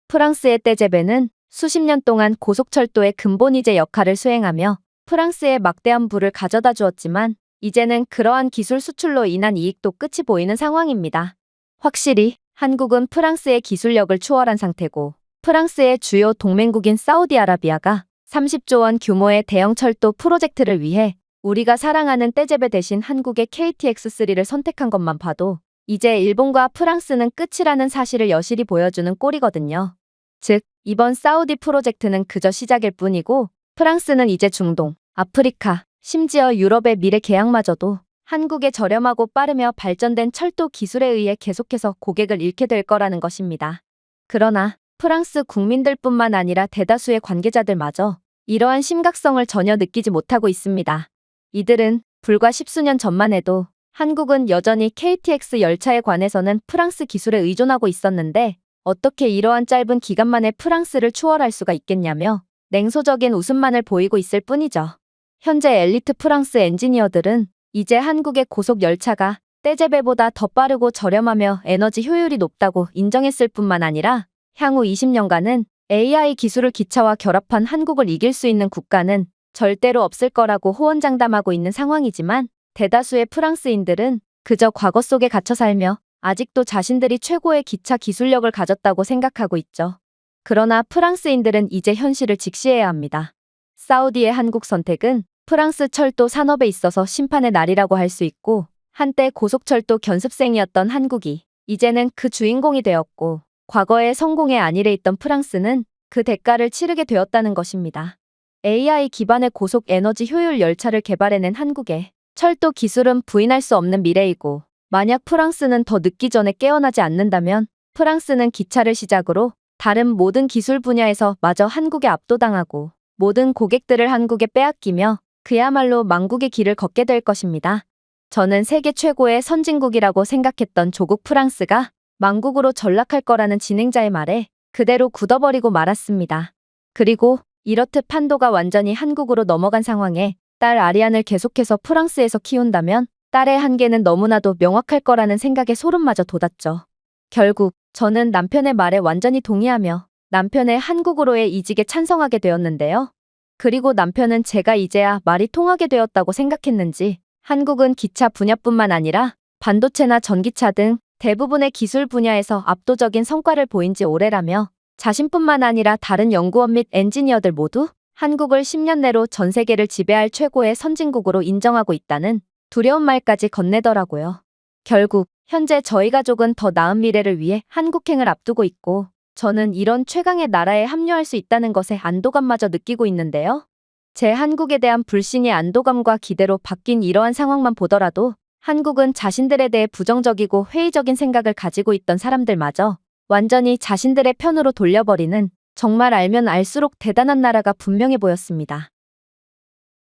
프랑스의 떼제베는 수십 년 동안 고속철도의 근본이제 역할을 수행하며 프랑스에 막대한 부를 가져다 주었지만 이제는 그러한 기술 수출로 인한 이익도 끝이 보이는 상황입니다. 확실히 한국은 프랑스의 기술력을 추월한 상태고, 프랑스의 주요 동맹국인 사우디아라비아가 30조 원 규모의 대형 철도 프로젝트를 위해 우리가 사랑하는 떼제베 대신 한국의 KTX3를 선택한 것만 봐도 이제 일본과 프랑스는 끝이라는 사실을 여실히 보여주는 꼴이거든요. 즉, 이번 사우디 프로젝트는 그저 시작일 뿐이고, 프랑스는 이제 중동, 아프리카, 심지어 유럽의 미래 계약마저도 한국의 저렴하고 빠르며 발전된 철도 기술에 의해 계속해서 고객을 잃게 될 거라는 것입니다. 그러나 프랑스 국민들뿐만 아니라 대다수의 관계자들마저 이러한 심각성을 전혀 느끼지 못하고 있습니다. 이들은 불과 십수년 전만 해도 한국은 여전히 KTX 열차에 관해서는 프랑스 기술에 의존하고 있었는데 어떻게 이러한 짧은 기간 만에 프랑스를 추월할 수가 있겠냐며 냉소적인 웃음만을 보이고 있을 뿐이죠. 현재 엘리트 프랑스 엔지니어들은 이제 한국의 고속 열차가 떼제베보다 더 빠르고 저렴하며 에너지 효율이 높다고 인정했을 뿐만 아니라 향후 20년간은 AI 기술을 기차와 결합한 한국을 이길 수 있는 국가는 절대로 없을 거라고 호언장담하고 있는 상황이지만, 대다수의 프랑스인들은 그저 과거 속에 갇혀 살며 아직도 자신들이 최고의 기차 기술력을 가졌다고 생각하고 있죠. 그러나 프랑스인들은 이제 현실을 직시해야 합니다. 사우디의 한국 선택은 프랑스 철도 산업에 있어서 심판의 날이라고 할 수 있고, 한때 고속철도 견습생이었던 한국이 이제는 그 주인공이 되었고, 과거의 성공의 안일에 있던 프랑스는 그 대가를 치르게 되었다는 것입니다. AI 기반의 고속 에너지 효율 열차를 개발해낸 한국의 철도 기술은 부인할 수 없는 미래이고, 만약 프랑스는 더 늦기 전에 깨어나지 않는다면 프랑스는 기차를 시작으로 다른 모든 기술 분야에서 마저 한국에 압도당하고 모든 고객들을 한국에 빼앗기며 그야말로 망국의 길을 걷게 될 것입니다. 저는 세계 최고의 선진국이라고 생각했던 조국 프랑스가 망국으로 전락할 거라는 진행자의 말에 그대로 굳어버리고 말았습니다. 그리고 이렇듯 판도가 완전히 한국으로 넘어간 상황에 딸 아리안을 계속해서 프랑스에서 키운다면 딸의 한계는 너무나도 명확할 거라는 생각에 소름마저 돋았죠. 결국 저는 남편의 말에 완전히 동의하며 남편의 한국으로의 이직에 찬성하게 되었는데요. 그리고 남편은 제가 이제야 말이 통하게 되었다고 생각했는지 한국은 기차 분야뿐만 아니라 반도체나 전기차 등 대부분의 기술 분야에서 압도적인 성과를 보인 지 오래라며 자신뿐만 아니라 다른 연구원 및 엔지니어들 모두 한국을 10년 내로 전 세계를 지배할 최고의 선진국으로 인정하고 있다는 두려운 말까지 건네더라고요. 결국 현재 저희 가족은 더 나은 미래를 위해 한국행을 앞두고 있고, 저는 이런 최강의 나라에 합류할 수 있다는 것에 안도감마저 느끼고 있는데요. 제 한국에 대한 불신이 안도감과 기대로 바뀐 이러한 상황만 보더라도 한국은 자신들에 대해 부정적이고 회의적인 생각을 가지고 있던 사람들마저 완전히 자신들의 편으로 돌려버리는, 정말 알면 알수록 대단한 나라가 분명해 보였습니다.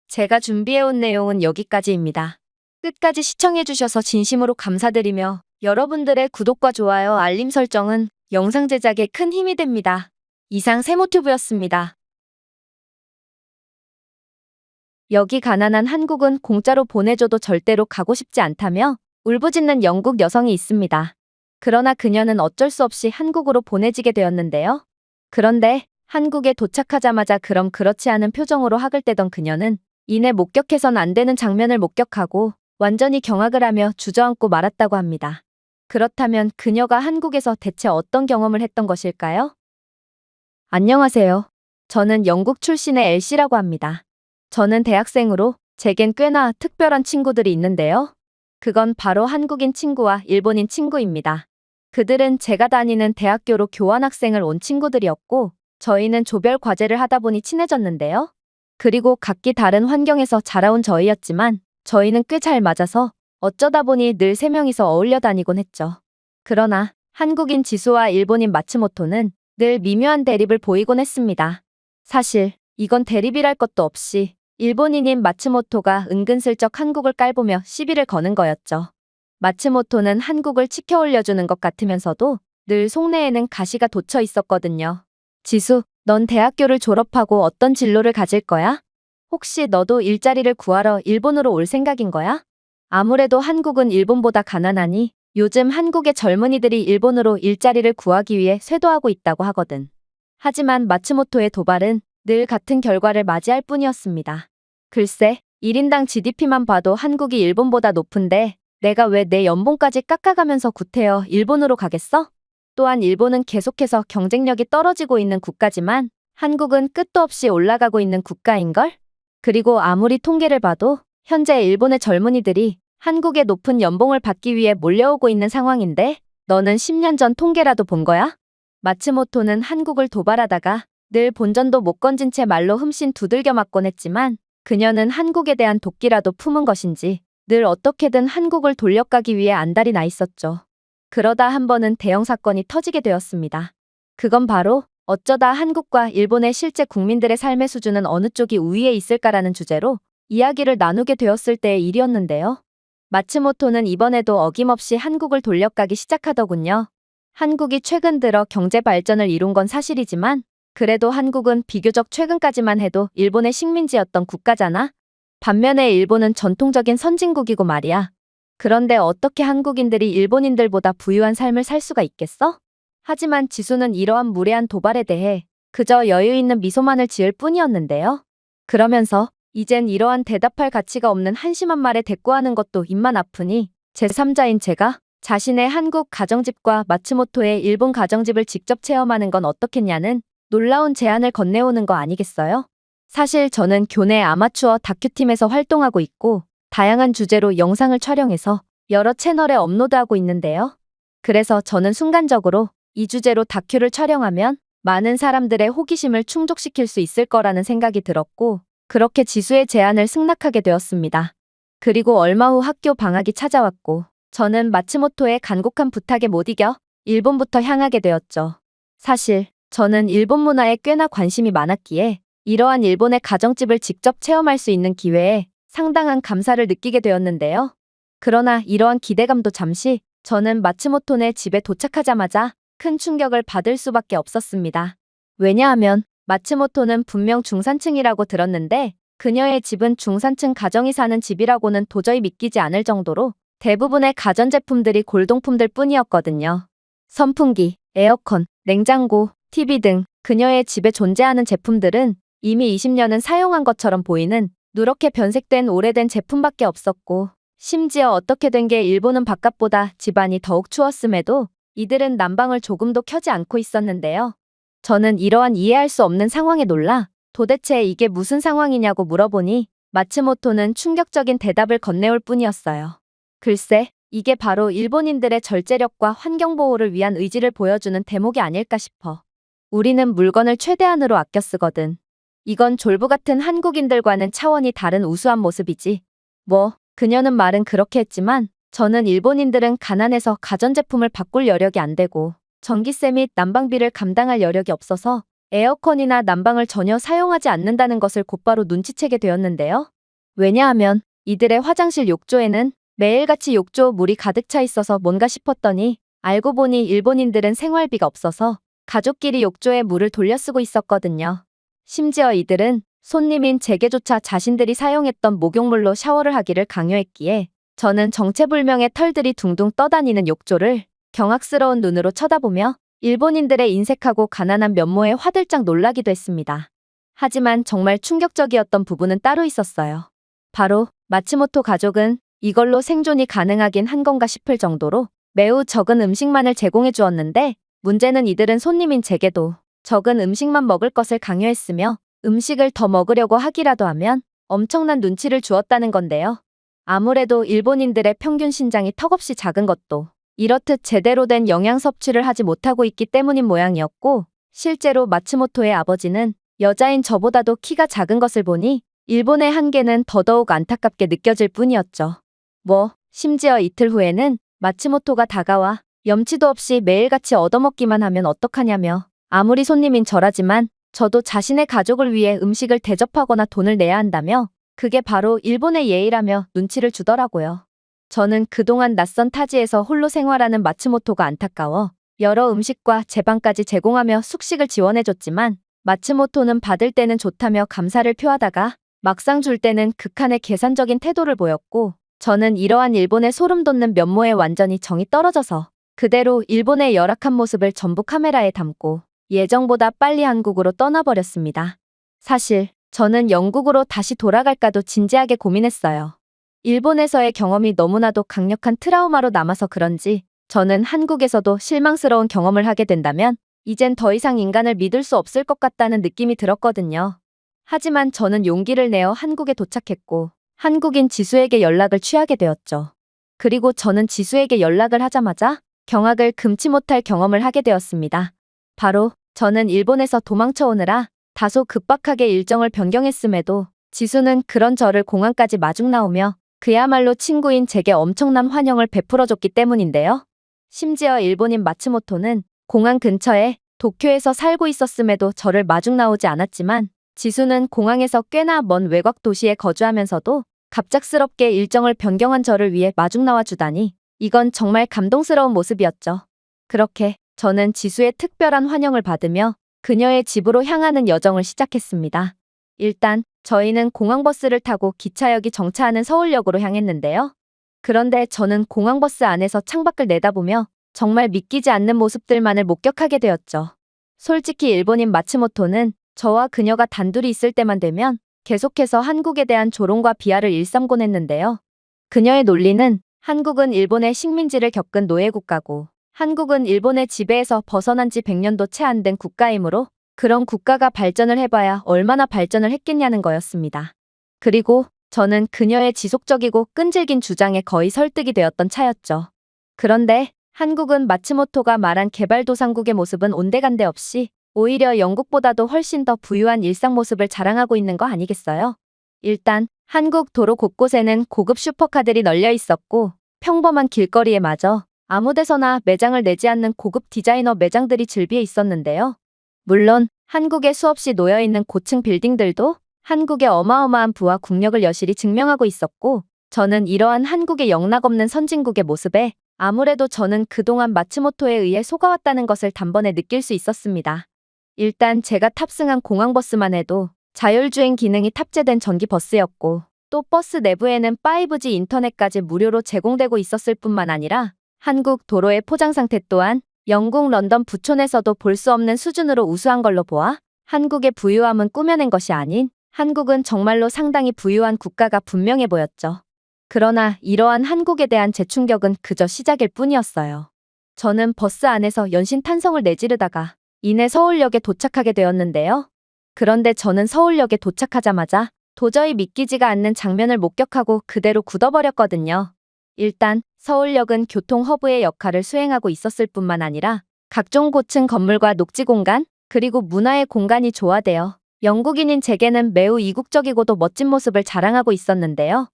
제가 준비해온 내용은 여기까지입니다. 끝까지 시청해주셔서 진심으로 감사드리며 여러분들의 구독과 좋아요, 알림 설정은 영상 제작에 큰 힘이 됩니다. 이상 세모튜브였습니다. 여기 가난한 한국은 공짜로 보내줘도 절대로 가고 싶지 않다며 울부짖는 영국 여성이 있습니다. 그러나 그녀는 어쩔 수 없이 한국으로 보내지게 되었는데요. 그런데 한국에 도착하자마자 그럼 그렇지 않은 표정으로 학을 떼던 그녀는 이내 목격해선 안 되는 장면을 목격하고 완전히 경악을 하며 주저앉고 말았다고 합니다. 그렇다면 그녀가 한국에서 대체 어떤 경험을 했던 것일까요? 안녕하세요. 저는 영국 출신의 엘씨라고 합니다. 저는 대학생으로 제겐 꽤나 특별한 친구들이 있는데요. 그건 바로 한국인 친구와 일본인 친구입니다. 그들은 제가 다니는 대학교로 교환학생을 온 친구들이었고 저희는 조별 과제를 하다 보니 친해졌는데요. 그리고 각기 다른 환경에서 자라온 저희였지만 저희는 꽤 잘 맞아서 어쩌다 보니 늘 세 명이서 어울려 다니곤 했죠. 그러나 한국인 지수와 일본인 마츠모토는 늘 미묘한 대립을 보이곤 했습니다. 사실 이건 대립이랄 것도 없이 일본인인 마츠모토가 은근슬쩍 한국을 깔보며 시비를 거는 거였죠. 마츠모토는 한국을 치켜 올려주는 것 같으면서도 늘 속내에는 가시가 돋쳐 있었거든요. 지수, 넌 대학교를 졸업하고 어떤 진로를 가질 거야? 혹시 너도 일자리를 구하러 일본으로 올 생각인 거야? 아무래도 한국은 일본보다 가난하니 요즘 한국의 젊은이들이 일본으로 일자리를 구하기 위해 쇄도하고 있다고 하거든. 하지만 마츠모토의 도발은 늘 같은 결과를 맞이할 뿐이었습니다. 글쎄, 1인당 GDP만 봐도 한국이 일본보다 높은데 내가 왜 내 연봉까지 깎아가면서 구태여 일본으로 가겠어? 또한 일본은 계속해서 경쟁력이 떨어지고 있는 국가지만 한국은 끝도 없이 올라가고 있는 국가인걸? 그리고 아무리 통계를 봐도 현재 일본의 젊은이들이 한국의 높은 연봉을 받기 위해 몰려오고 있는 상황인데 너는 10년 전 통계라도 본 거야? 마츠모토는 한국을 도발하다가 늘 본전도 못 건진 채 말로 흠씬 두들겨 맞곤 했지만 그녀는 한국에 대한 도끼라도 품은 것인지 늘 어떻게든 한국을 돌려가기 위해 안달이 나 있었죠. 그러다 한 번은 대형 사건이 터지게 되었습니다. 그건 바로 어쩌다 한국과 일본의 실제 국민들의 삶의 수준은 어느 쪽이 우위에 있을까라는 주제로 이야기를 나누게 되었을 때의 일이었는데요. 마츠모토는 이번에도 어김없이 한국을 돌려가기 시작하더군요. 한국이 최근 들어 경제 발전을 이룬 건 사실이지만 그래도 한국은 비교적 최근까지만 해도 일본의 식민지였던 국가잖아. 반면에 일본은 전통적인 선진국이고 말이야. 그런데 어떻게 한국인들이 일본인들보다 부유한 삶을 살 수가 있겠어? 하지만 지수는 이러한 무례한 도발에 대해 그저 여유 있는 미소만을 지을 뿐이었는데요. 그러면서 이젠 이러한 대답할 가치가 없는 한심한 말에 대꾸하는 것도 입만 아프니 제3자인 제가 자신의 한국 가정집과 마츠모토의 일본 가정집을 직접 체험하는 건 어떻겠냐는 놀라운 제안을 건네오는 거 아니겠어요? 사실 저는 교내 아마추어 다큐팀에서 활동하고 있고 다양한 주제로 영상을 촬영해서 여러 채널에 업로드하고 있는데요. 그래서 저는 순간적으로 이 주제로 다큐를 촬영하면 많은 사람들의 호기심을 충족시킬 수 있을 거라는 생각이 들었고 그렇게 지수의 제안을 승낙하게 되었습니다. 그리고 얼마 후 학교 방학이 찾아왔고 저는 마츠모토의 간곡한 부탁에 못 이겨 일본부터 향하게 되었죠. 사실 저는 일본 문화에 꽤나 관심이 많았기에 이러한 일본의 가정집을 직접 체험할 수 있는 기회에 상당한 감사를 느끼게 되었는데요. 그러나 이러한 기대감도 잠시 저는 마츠모토네 집에 도착하자마자 큰 충격을 받을 수밖에 없었습니다. 왜냐하면 마츠모토는 분명 중산층이라고 들었는데 그녀의 집은 중산층 가정이 사는 집이라고는 도저히 믿기지 않을 정도로 대부분의 가전제품들이 골동품들 뿐이었거든요. 선풍기, 에어컨, 냉장고, TV 등 그녀의 집에 존재하는 제품들은 이미 20년은 사용한 것처럼 보이는 누렇게 변색된 오래된 제품밖에 없었고 심지어 어떻게 된 게 일본은 바깥보다 집안이 더욱 추웠음에도 이들은 난방을 조금도 켜지 않고 있었는데요. 저는 이러한 이해할 수 없는 상황에 놀라 도대체 이게 무슨 상황이냐고 물어보니 마츠모토는 충격적인 대답을 건네올 뿐이었어요. 글쎄, 이게 바로 일본인들의 절제력과 환경보호를 위한 의지를 보여주는 대목이 아닐까 싶어. 우리는 물건을 최대한으로 아껴 쓰거든. 이건 졸부 같은 한국인들과는 차원이 다른 우수한 모습이지. 그녀는 말은 그렇게 했지만 저는 일본인들은 가난해서 가전제품을 바꿀 여력이 안 되고 전기세 및 난방비를 감당할 여력이 없어서 에어컨이나 난방을 전혀 사용하지 않는다는 것을 곧바로 눈치채게 되었는데요. 왜냐하면 이들의 화장실 욕조에는 매일같이 욕조 물이 가득 차 있어서 뭔가 싶었더니 알고 보니 일본인들은 생활비가 없어서 가족끼리 욕조에 물을 돌려 쓰고 있었거든요. 심지어 이들은 손님인 제게조차 자신들이 사용했던 목욕물로 샤워를 하기를 강요했기에 저는 정체불명의 털들이 둥둥 떠다니는 욕조를 경악스러운 눈으로 쳐다보며 일본인들의 인색하고 가난한 면모에 화들짝 놀라기도 했습니다. 하지만 정말 충격적이었던 부분은 따로 있었어요. 바로 마츠모토 가족은 이걸로 생존이 가능하긴 한 건가 싶을 정도로 매우 적은 음식만을 제공해 주었는데 문제는 이들은 손님인 제게도 적은 음식만 먹을 것을 강요했으며 음식을 더 먹으려고 하기라도 하면 엄청난 눈치를 주었다는 건데요. 아무래도 일본인들의 평균 신장이 턱없이 작은 것도 이렇듯 제대로 된 영양 섭취를 하지 못하고 있기 때문인 모양이었고 실제로 마츠모토의 아버지는 여자인 저보다도 키가 작은 것을 보니 일본의 한계는 더더욱 안타깝게 느껴질 뿐이었죠. 심지어 이틀 후에는 마츠모토가 다가와 염치도 없이 매일같이 얻어먹기만 하면 어떡하냐며 아무리 손님인 저라지만 저도 자신의 가족을 위해 음식을 대접하거나 돈을 내야 한다며 그게 바로 일본의 예의라며 눈치를 주더라고요. 저는 그동안 낯선 타지에서 홀로 생활하는 마츠모토가 안타까워 여러 음식과 제방까지 제공하며 숙식을 지원해줬지만 마츠모토는 받을 때는 좋다며 감사를 표하다가 막상 줄 때는 극한의 계산적인 태도를 보였고 저는 이러한 일본의 소름 돋는 면모에 완전히 정이 떨어져서 그대로 일본의 열악한 모습을 전부 카메라에 담고 예정보다 빨리 한국으로 떠나버렸습니다. 사실 저는 영국으로 다시 돌아갈까도 진지하게 고민했어요. 일본에서의 경험이 너무나도 강력한 트라우마로 남아서 그런지 저는 한국에서도 실망스러운 경험을 하게 된다면 이젠 더 이상 인간을 믿을 수 없을 것 같다는 느낌이 들었거든요. 하지만 저는 용기를 내어 한국에 도착했고 한국인 지수에게 연락을 취하게 되었죠. 그리고 저는 지수에게 연락을 하자마자 경악을 금치 못할 경험을 하게 되었습니다. 바로 저는 일본에서 도망쳐 오느라 다소 급박하게 일정을 변경했음에도 지수는 그런 저를 공항까지 마중 나오며 그야말로 친구인 제게 엄청난 환영을 베풀어줬기 때문인데요. 심지어 일본인 마츠모토는 공항 근처에 도쿄에서 살고 있었음에도 저를 마중 나오지 않았지만 지수는 공항에서 꽤나 먼 외곽 도시에 거주하면서도 갑작스럽게 일정을 변경한 저를 위해 마중 나와주다니 이건 정말 감동스러운 모습이었죠. 그렇게 저는 지수의 특별한 환영을 받으며 그녀의 집으로 향하는 여정을 시작했습니다. 일단 저희는 공항버스를 타고 기차역이 정차하는 서울역으로 향했는데요. 그런데 저는 공항버스 안에서 창밖을 내다보며 정말 믿기지 않는 모습들만을 목격하게 되었죠. 솔직히 일본인 마츠모토는 저와 그녀가 단둘이 있을 때만 되면 계속해서 한국에 대한 조롱과 비하를 일삼곤 했는데요. 그녀의 논리는 한국은 일본의 식민지를 겪은 노예국가고 한국은 일본의 지배에서 벗어난 지 100년도 채 안 된 국가이므로 그런 국가가 발전을 해봐야 얼마나 발전을 했겠냐는 거였습니다. 그리고 저는 그녀의 지속적이고 끈질긴 주장에 거의 설득이 되었던 차였죠. 그런데 한국은 마츠모토가 말한 개발도상국의 모습은 온데간데 없이 오히려 영국보다도 훨씬 더 부유한 일상 모습을 자랑하고 있는 거 아니겠어요? 일단 한국 도로 곳곳에는 고급 슈퍼카들이 널려 있었고 평범한 길거리에 마저 아무데서나 매장을 내지 않는 고급 디자이너 매장들이 즐비해 있었는데요. 물론 한국에 수없이 놓여있는 고층 빌딩들도 한국의 어마어마한 부와 국력을 여실히 증명하고 있었고 저는 이러한 한국의 영락없는 선진국의 모습에 아무래도 저는 그동안 마츠모토에 의해 속아왔다는 것을 단번에 느낄 수 있었습니다. 일단 제가 탑승한 공항버스만 해도 자율주행 기능이 탑재된 전기버스였고 또 버스 내부에는 5G 인터넷까지 무료로 제공되고 있었을 뿐만 아니라 한국 도로의 포장 상태 또한 영국 런던 부촌에서도 볼 수 없는 수준으로 우수한 걸로 보아 한국의 부유함은 꾸며낸 것이 아닌 한국은 정말로 상당히 부유한 국가가 분명해 보였죠. 그러나 이러한 한국에 대한 제 충격은 그저 시작일 뿐이었어요. 저는 버스 안에서 연신 탄성을 내지르다가 이내 서울역에 도착하게 되었는데요. 그런데 저는 서울역에 도착하자마자 도저히 믿기지가 않는 장면을 목격하고 그대로 굳어버렸거든요. 일단 서울역은 교통 허브의 역할을 수행하고 있었을 뿐만 아니라 각종 고층 건물과 녹지 공간 그리고 문화의 공간이 조화되어 영국인인 제게는 매우 이국적이고도 멋진 모습을 자랑하고 있었는데요.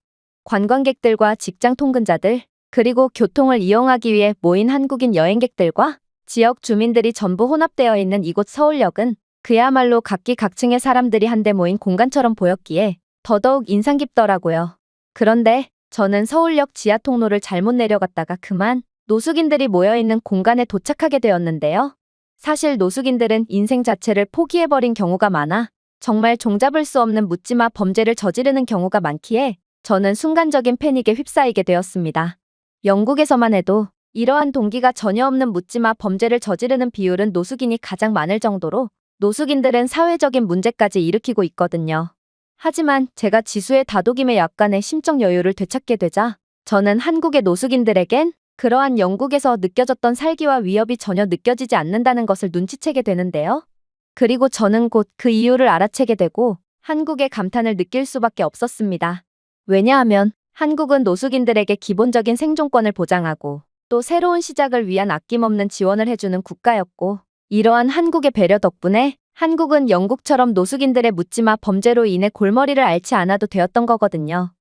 관광객들과 직장 통근자들 그리고 교통을 이용하기 위해 모인 한국인 여행객들과 지역 주민들이 전부 혼합되어 있는 이곳 서울역은 그야말로 각기각층의 사람들이 한데 모인 공간처럼 보였기에 더더욱 인상 깊더라고요. 그런데 저는 서울역 지하 통로를 잘못 내려갔다가 그만 노숙인들이 모여있는 공간에 도착하게 되었는데요. 사실 노숙인들은 인생 자체를 포기해버린 경우가 많아 정말 종잡을 수 없는 묻지마 범죄를 저지르는 경우가 많기에 저는 순간적인 패닉에 휩싸이게 되었습니다. 영국에서만 해도 이러한 동기가 전혀 없는 묻지마 범죄를 저지르는 비율은 노숙인이 가장 많을 정도로 노숙인들은 사회적인 문제까지 일으키고 있거든요. 하지만 제가 지수의 다독임에 약간의 심적 여유를 되찾게 되자 저는 한국의 노숙인들에겐 그러한 영국에서 느껴졌던 살기와 위협이 전혀 느껴지지 않는다는 것을 눈치채게 되는데요. 그리고 저는 곧 그 이유를 알아채게 되고 한국의 감탄을 느낄 수밖에 없었습니다. 왜냐하면 한국은 노숙인들에게 기본적인 생존권을 보장하고 또 새로운 시작을 위한 아낌없는 지원을 해주는 국가였고 이러한 한국의 배려 덕분에 한국은 영국처럼 노숙인들의 묻지마 범죄로 인해 골머리를 앓지 않아도 되었던 거거든요.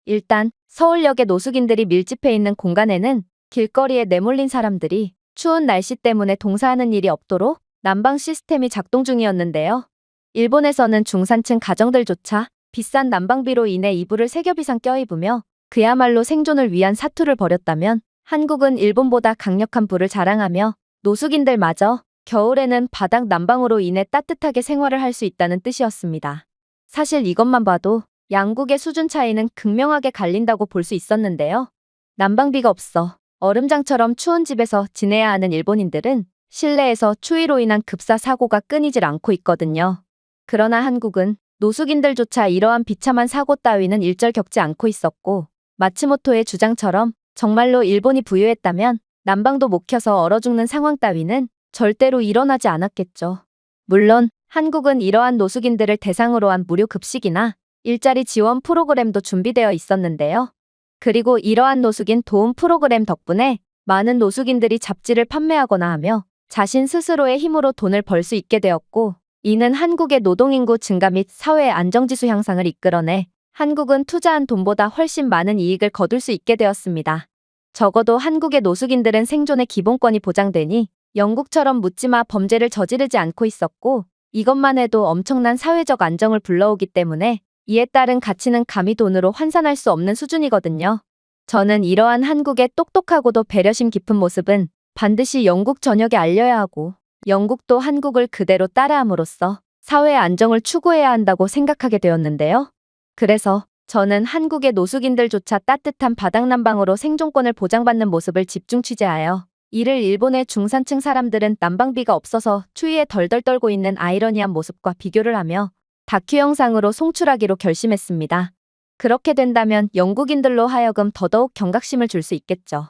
일단 서울역의 노숙인들이 밀집해 있는 공간에는 길거리에 내몰린 사람들이 추운 날씨 때문에 동사하는 일이 없도록 난방 시스템이 작동 중이었는데요. 일본에서는 중산층 가정들조차 비싼 난방비로 인해 이불을 3겹 이상 껴입으며 그야말로 생존을 위한 사투를 벌였다면 한국은 일본보다 강력한 불을 자랑하며 노숙인들마저 겨울에는 바닥 난방으로 인해 따뜻하게 생활을 할 수 있다는 뜻이었습니다. 사실 이것만 봐도 양국의 수준 차이는 극명하게 갈린다고 볼 수 있었는데요. 난방비가 없어 얼음장처럼 추운 집에서 지내야 하는 일본인들은 실내에서 추위로 인한 급사 사고가 끊이질 않고 있거든요. 그러나 한국은 노숙인들조차 이러한 비참한 사고 따위는 일절 겪지 않고 있었고 마츠모토의 주장처럼 정말로 일본이 부유했다면 난방도 못 켜서 얼어 죽는 상황 따위는 절대로 일어나지 않았겠죠. 물론 한국은 이러한 노숙인들을 대상으로 한 무료 급식이나 일자리 지원 프로그램도 준비되어 있었는데요. 그리고 이러한 노숙인 도움 프로그램 덕분에 많은 노숙인들이 잡지를 판매하거나 하며 자신 스스로의 힘으로 돈을 벌 수 있게 되었고 이는 한국의 노동인구 증가 및 사회 안정지수 향상을 이끌어내 한국은 투자한 돈보다 훨씬 많은 이익을 거둘 수 있게 되었습니다. 적어도 한국의 노숙인들은 생존의 기본권이 보장되니 영국처럼 묻지마 범죄를 저지르지 않고 있었고 이것만 해도 엄청난 사회적 안정을 불러오기 때문에 이에 따른 가치는 감히 돈으로 환산할 수 없는 수준이거든요. 저는 이러한 한국의 똑똑하고도 배려심 깊은 모습은 반드시 영국 전역에 알려야 하고 영국도 한국을 그대로 따라함으로써 사회 안정을 추구해야 한다고 생각하게 되었는데요. 그래서 저는 한국의 노숙인들조차 따뜻한 바닥난방으로 생존권을 보장받는 모습을 집중 취재하여 이를 일본의 중산층 사람들은 난방비가 없어서 추위에 덜덜 떨고 있는 아이러니한 모습과 비교를 하며 다큐 영상으로 송출하기로 결심했습니다. 그렇게 된다면 영국인들로 하여금 더더욱 경각심을 줄 수 있겠죠.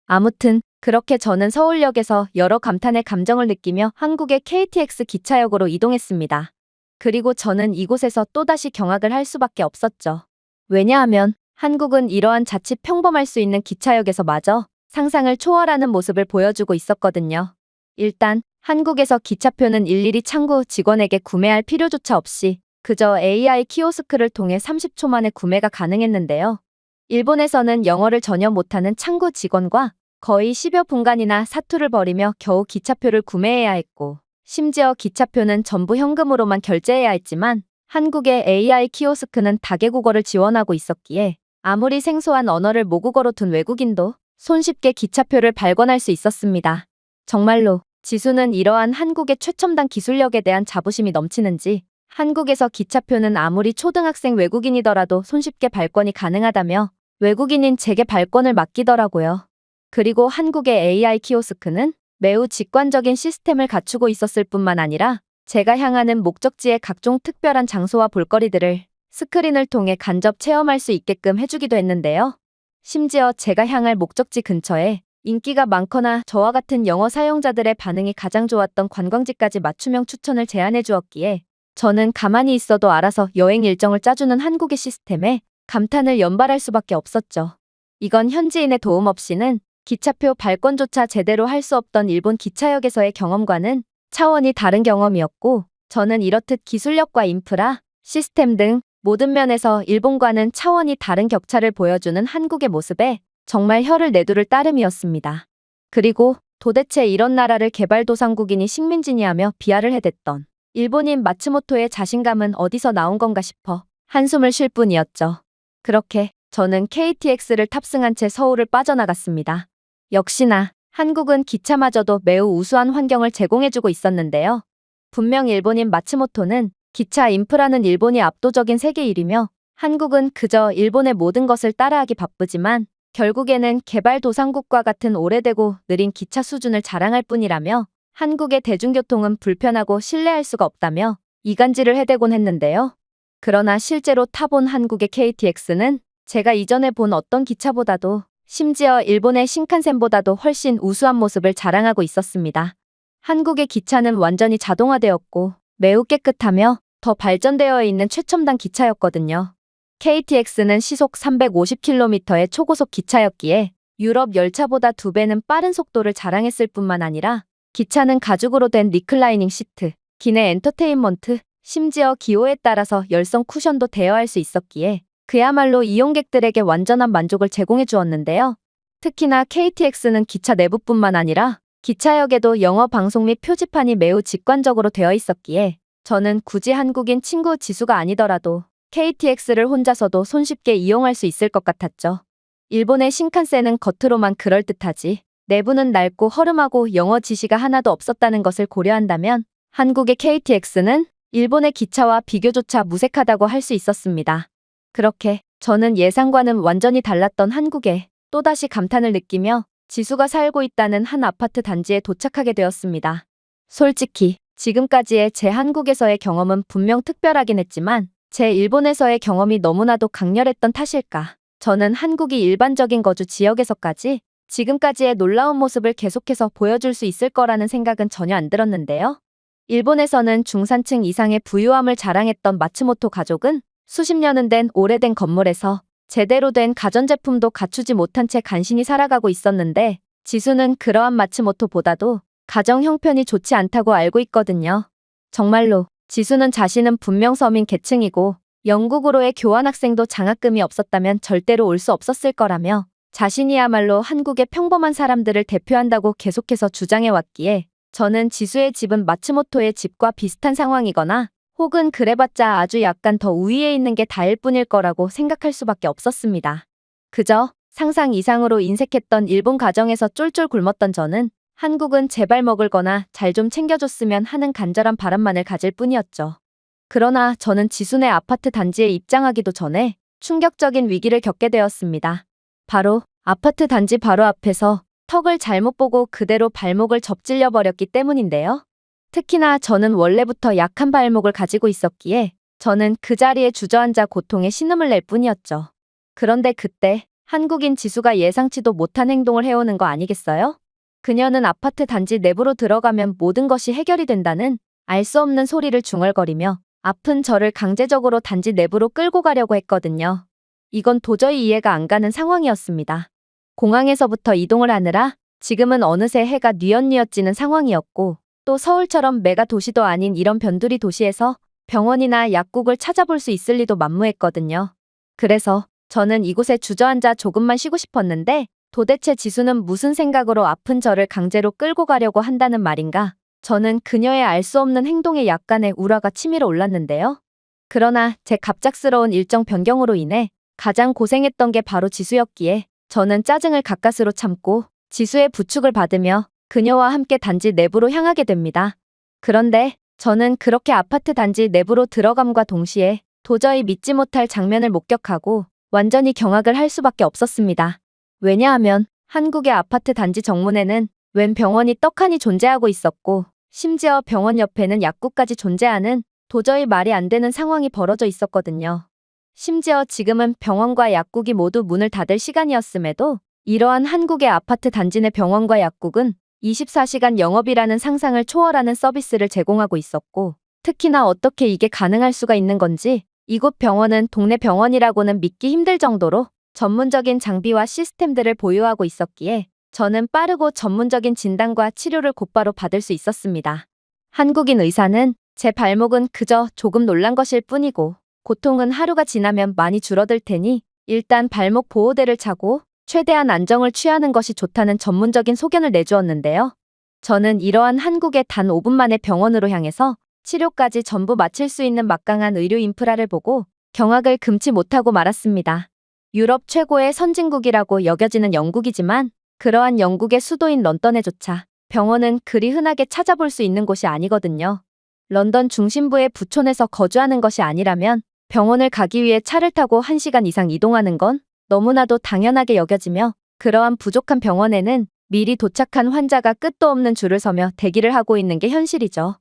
아무튼 그렇게 저는 서울역에서 여러 감탄의 감정을 느끼며 한국의 KTX 기차역으로 이동했습니다. 그리고 저는 이곳에서 또다시 경악을 할 수밖에 없었죠. 왜냐하면 한국은 이러한 자칫 평범할 수 있는 기차역에서 마저 상상을 초월하는 모습을 보여주고 있었거든요. 일단 한국에서 기차표는 일일이 창구 직원에게 구매할 필요조차 없이 그저 AI 키오스크를 통해 30초 만에 구매가 가능했는데요. 일본에서는 영어를 전혀 못하는 창구 직원과 거의 10여 분간이나 사투를 벌이며 겨우 기차표를 구매해야 했고 심지어 기차표는 전부 현금으로만 결제해야 했지만 한국의 AI 키오스크는 다개국어를 지원하고 있었기에 아무리 생소한 언어를 모국어로 둔 외국인도 손쉽게 기차표를 발권할 수 있었습니다. 정말로 지수는 이러한 한국의 최첨단 기술력에 대한 자부심이 넘치는지 한국에서 기차표는 아무리 초등학생 외국인이더라도 손쉽게 발권이 가능하다며 외국인인 제게 발권을 맡기더라고요. 그리고 한국의 AI 키오스크는 매우 직관적인 시스템을 갖추고 있었을 뿐만 아니라 제가 향하는 목적지의 각종 특별한 장소와 볼거리들을 스크린을 통해 간접 체험할 수 있게끔 해주기도 했는데요. 심지어 제가 향할 목적지 근처에 인기가 많거나 저와 같은 영어 사용자들의 반응이 가장 좋았던 관광지까지 맞춤형 추천을 제안해 주었기에 저는 가만히 있어도 알아서 여행 일정을 짜주는 한국의 시스템에 감탄을 연발할 수밖에 없었죠. 이건 현지인의 도움 없이는 기차표 발권조차 제대로 할 수 없던 일본 기차역에서의 경험과는 차원이 다른 경험이었고 저는 이렇듯 기술력과 인프라, 시스템 등 모든 면에서 일본과는 차원이 다른 격차를 보여주는 한국의 모습에 정말 혀를 내두를 따름이었습니다. 그리고 도대체 이런 나라를 개발도상국이니 식민지니하며 비하를 해댔던 일본인 마츠모토의 자신감은 어디서 나온 건가 싶어 한숨을 쉴 뿐이었죠. 그렇게 저는 KTX를 탑승한 채 서울을 빠져나갔습니다. 역시나 한국은 기차마저도 매우 우수한 환경을 제공해주고 있었는데요. 분명 일본인 마츠모토는 기차 인프라는 일본이 압도적인 세계 1위며 한국은 그저 일본의 모든 것을 따라하기 바쁘지만 결국에는 개발도상국과 같은 오래되고 느린 기차 수준을 자랑할 뿐이라며 한국의 대중교통은 불편하고 신뢰할 수가 없다며 이간질을 해대곤 했는데요. 그러나 실제로 타본 한국의 KTX는 제가 이전에 본 어떤 기차보다도 심지어 일본의 신칸센보다도 훨씬 우수한 모습을 자랑하고 있었습니다. 한국의 기차는 완전히 자동화되었고 매우 깨끗하며 더 발전되어 있는 최첨단 기차였거든요. KTX는 시속 350km의 초고속 기차였기에 유럽 열차보다 2배는 빠른 속도를 자랑했을 뿐만 아니라 기차는 가죽으로 된 리클라이닝 시트, 기내 엔터테인먼트, 심지어 기호에 따라서 열선 쿠션도 대여할 수 있었기에 그야말로 이용객들에게 완전한 만족을 제공해 주었는데요. 특히나 KTX는 기차 내부뿐만 아니라 기차역에도 영어 방송 및 표지판이 매우 직관적으로 되어 있었기에 저는 굳이 한국인 친구 지수가 아니더라도 KTX를 혼자서도 손쉽게 이용할 수 있을 것 같았죠. 일본의 신칸센은 겉으로만 그럴듯하지 내부는 낡고 허름하고 영어 지시가 하나도 없었다는 것을 고려한다면 한국의 KTX는 일본의 기차와 비교조차 무색하다고 할 수 있었습니다. 그렇게 저는 예상과는 완전히 달랐던 한국에 또다시 감탄을 느끼며 지수가 살고 있다는 한 아파트 단지에 도착하게 되었습니다. 솔직히 지금까지의 제 한국에서의 경험은 분명 특별하긴 했지만 제 일본에서의 경험이 너무나도 강렬했던 탓일까. 저는 한국이 일반적인 거주 지역에서까지 지금까지의 놀라운 모습을 계속해서 보여줄 수 있을 거라는 생각은 전혀 안 들었는데요. 일본에서는 중산층 이상의 부유함을 자랑했던 마츠모토 가족은 수십 년은 된 오래된 건물에서 제대로 된 가전제품도 갖추지 못한 채 간신히 살아가고 있었는데 지수는 그러한 마츠모토보다도 가정 형편이 좋지 않다고 알고 있거든요. 정말로 지수는 자신은 분명 서민 계층이고 영국으로의 교환학생도 장학금이 없었다면 절대로 올 수 없었을 거라며 자신이야말로 한국의 평범한 사람들을 대표한다고 계속해서 주장해왔기에 저는 지수의 집은 마츠모토의 집과 비슷한 상황이거나 혹은 그래봤자 아주 약간 더 우위에 있는 게 다일 뿐일 거라고 생각할 수밖에 없었습니다. 그저 상상 이상으로 인색했던 일본 가정에서 쫄쫄 굶었던 저는 한국은 제발 먹을 거나 잘 좀 챙겨줬으면 하는 간절한 바람만을 가질 뿐이었죠. 그러나 저는 지수네 아파트 단지에 입장하기도 전에 충격적인 위기를 겪게 되었습니다. 바로 아파트 단지 바로 앞에서 턱을 잘못 보고 그대로 발목을 접질려 버렸기 때문인데요. 특히나 저는 원래부터 약한 발목을 가지고 있었기에 저는 그 자리에 주저앉아 고통에 신음을 낼 뿐이었죠. 그런데 그때 한국인 지수가 예상치도 못한 행동을 해오는 거 아니겠어요? 그녀는 아파트 단지 내부로 들어가면 모든 것이 해결이 된다는 알 수 없는 소리를 중얼거리며 아픈 저를 강제적으로 단지 내부로 끌고 가려고 했거든요. 이건 도저히 이해가 안 가는 상황이었습니다. 공항에서부터 이동을 하느라 지금은 어느새 해가 뉘엿뉘엿 지는 상황이었고 또 서울처럼 메가 도시도 아닌 이런 변두리 도시에서 병원이나 약국을 찾아볼 수 있을 리도 만무했거든요. 그래서 저는 이곳에 주저앉아 조금만 쉬고 싶었는데 도대체 지수는 무슨 생각으로 아픈 저를 강제로 끌고 가려고 한다는 말인가? 저는 그녀의 알 수 없는 행동에 약간의 우라가 치밀어 올랐는데요. 그러나 제 갑작스러운 일정 변경으로 인해 가장 고생했던 게 바로 지수였기에 저는 짜증을 가까스로 참고 지수의 부축을 받으며 그녀와 함께 단지 내부로 향하게 됩니다. 그런데 저는 그렇게 아파트 단지 내부로 들어감과 동시에 도저히 믿지 못할 장면을 목격하고 완전히 경악을 할 수밖에 없었습니다. 왜냐하면 한국의 아파트 단지 정문에는 웬 병원이 떡하니 존재하고 있었고 심지어 병원 옆에는 약국까지 존재하는 도저히 말이 안 되는 상황이 벌어져 있었거든요. 심지어 지금은 병원과 약국이 모두 문을 닫을 시간이었음에도 이러한 한국의 아파트 단지 내 병원과 약국은 24시간 영업이라는 상상을 초월하는 서비스를 제공하고 있었고 특히나 어떻게 이게 가능할 수가 있는 건지 이곳 병원은 동네 병원이라고는 믿기 힘들 정도로 전문적인 장비와 시스템들을 보유하고 있었기에 저는 빠르고 전문적인 진단과 치료를 곧바로 받을 수 있었습니다. 한국인 의사는 제 발목은 그저 조금 놀란 것일 뿐이고 고통은 하루가 지나면 많이 줄어들 테니 일단 발목 보호대를 차고 최대한 안정을 취하는 것이 좋다는 전문적인 소견을 내주었는데요. 저는 이러한 한국의 단 5분 만에 병원으로 향해서 치료까지 전부 마칠 수 있는 막강한 의료 인프라를 보고 경악을 금치 못하고 말았습니다. 유럽 최고의 선진국이라고 여겨지는 영국이지만 그러한 영국의 수도인 런던에조차 병원은 그리 흔하게 찾아볼 수 있는 곳이 아니거든요. 런던 중심부의 부촌에서 거주하는 것이 아니라면 병원을 가기 위해 차를 타고 1시간 이상 이동하는 건 너무나도 당연하게 여겨지며 그러한 부족한 병원에는 미리 도착한 환자가 끝도 없는 줄을 서며 대기를 하고 있는 게 현실이죠.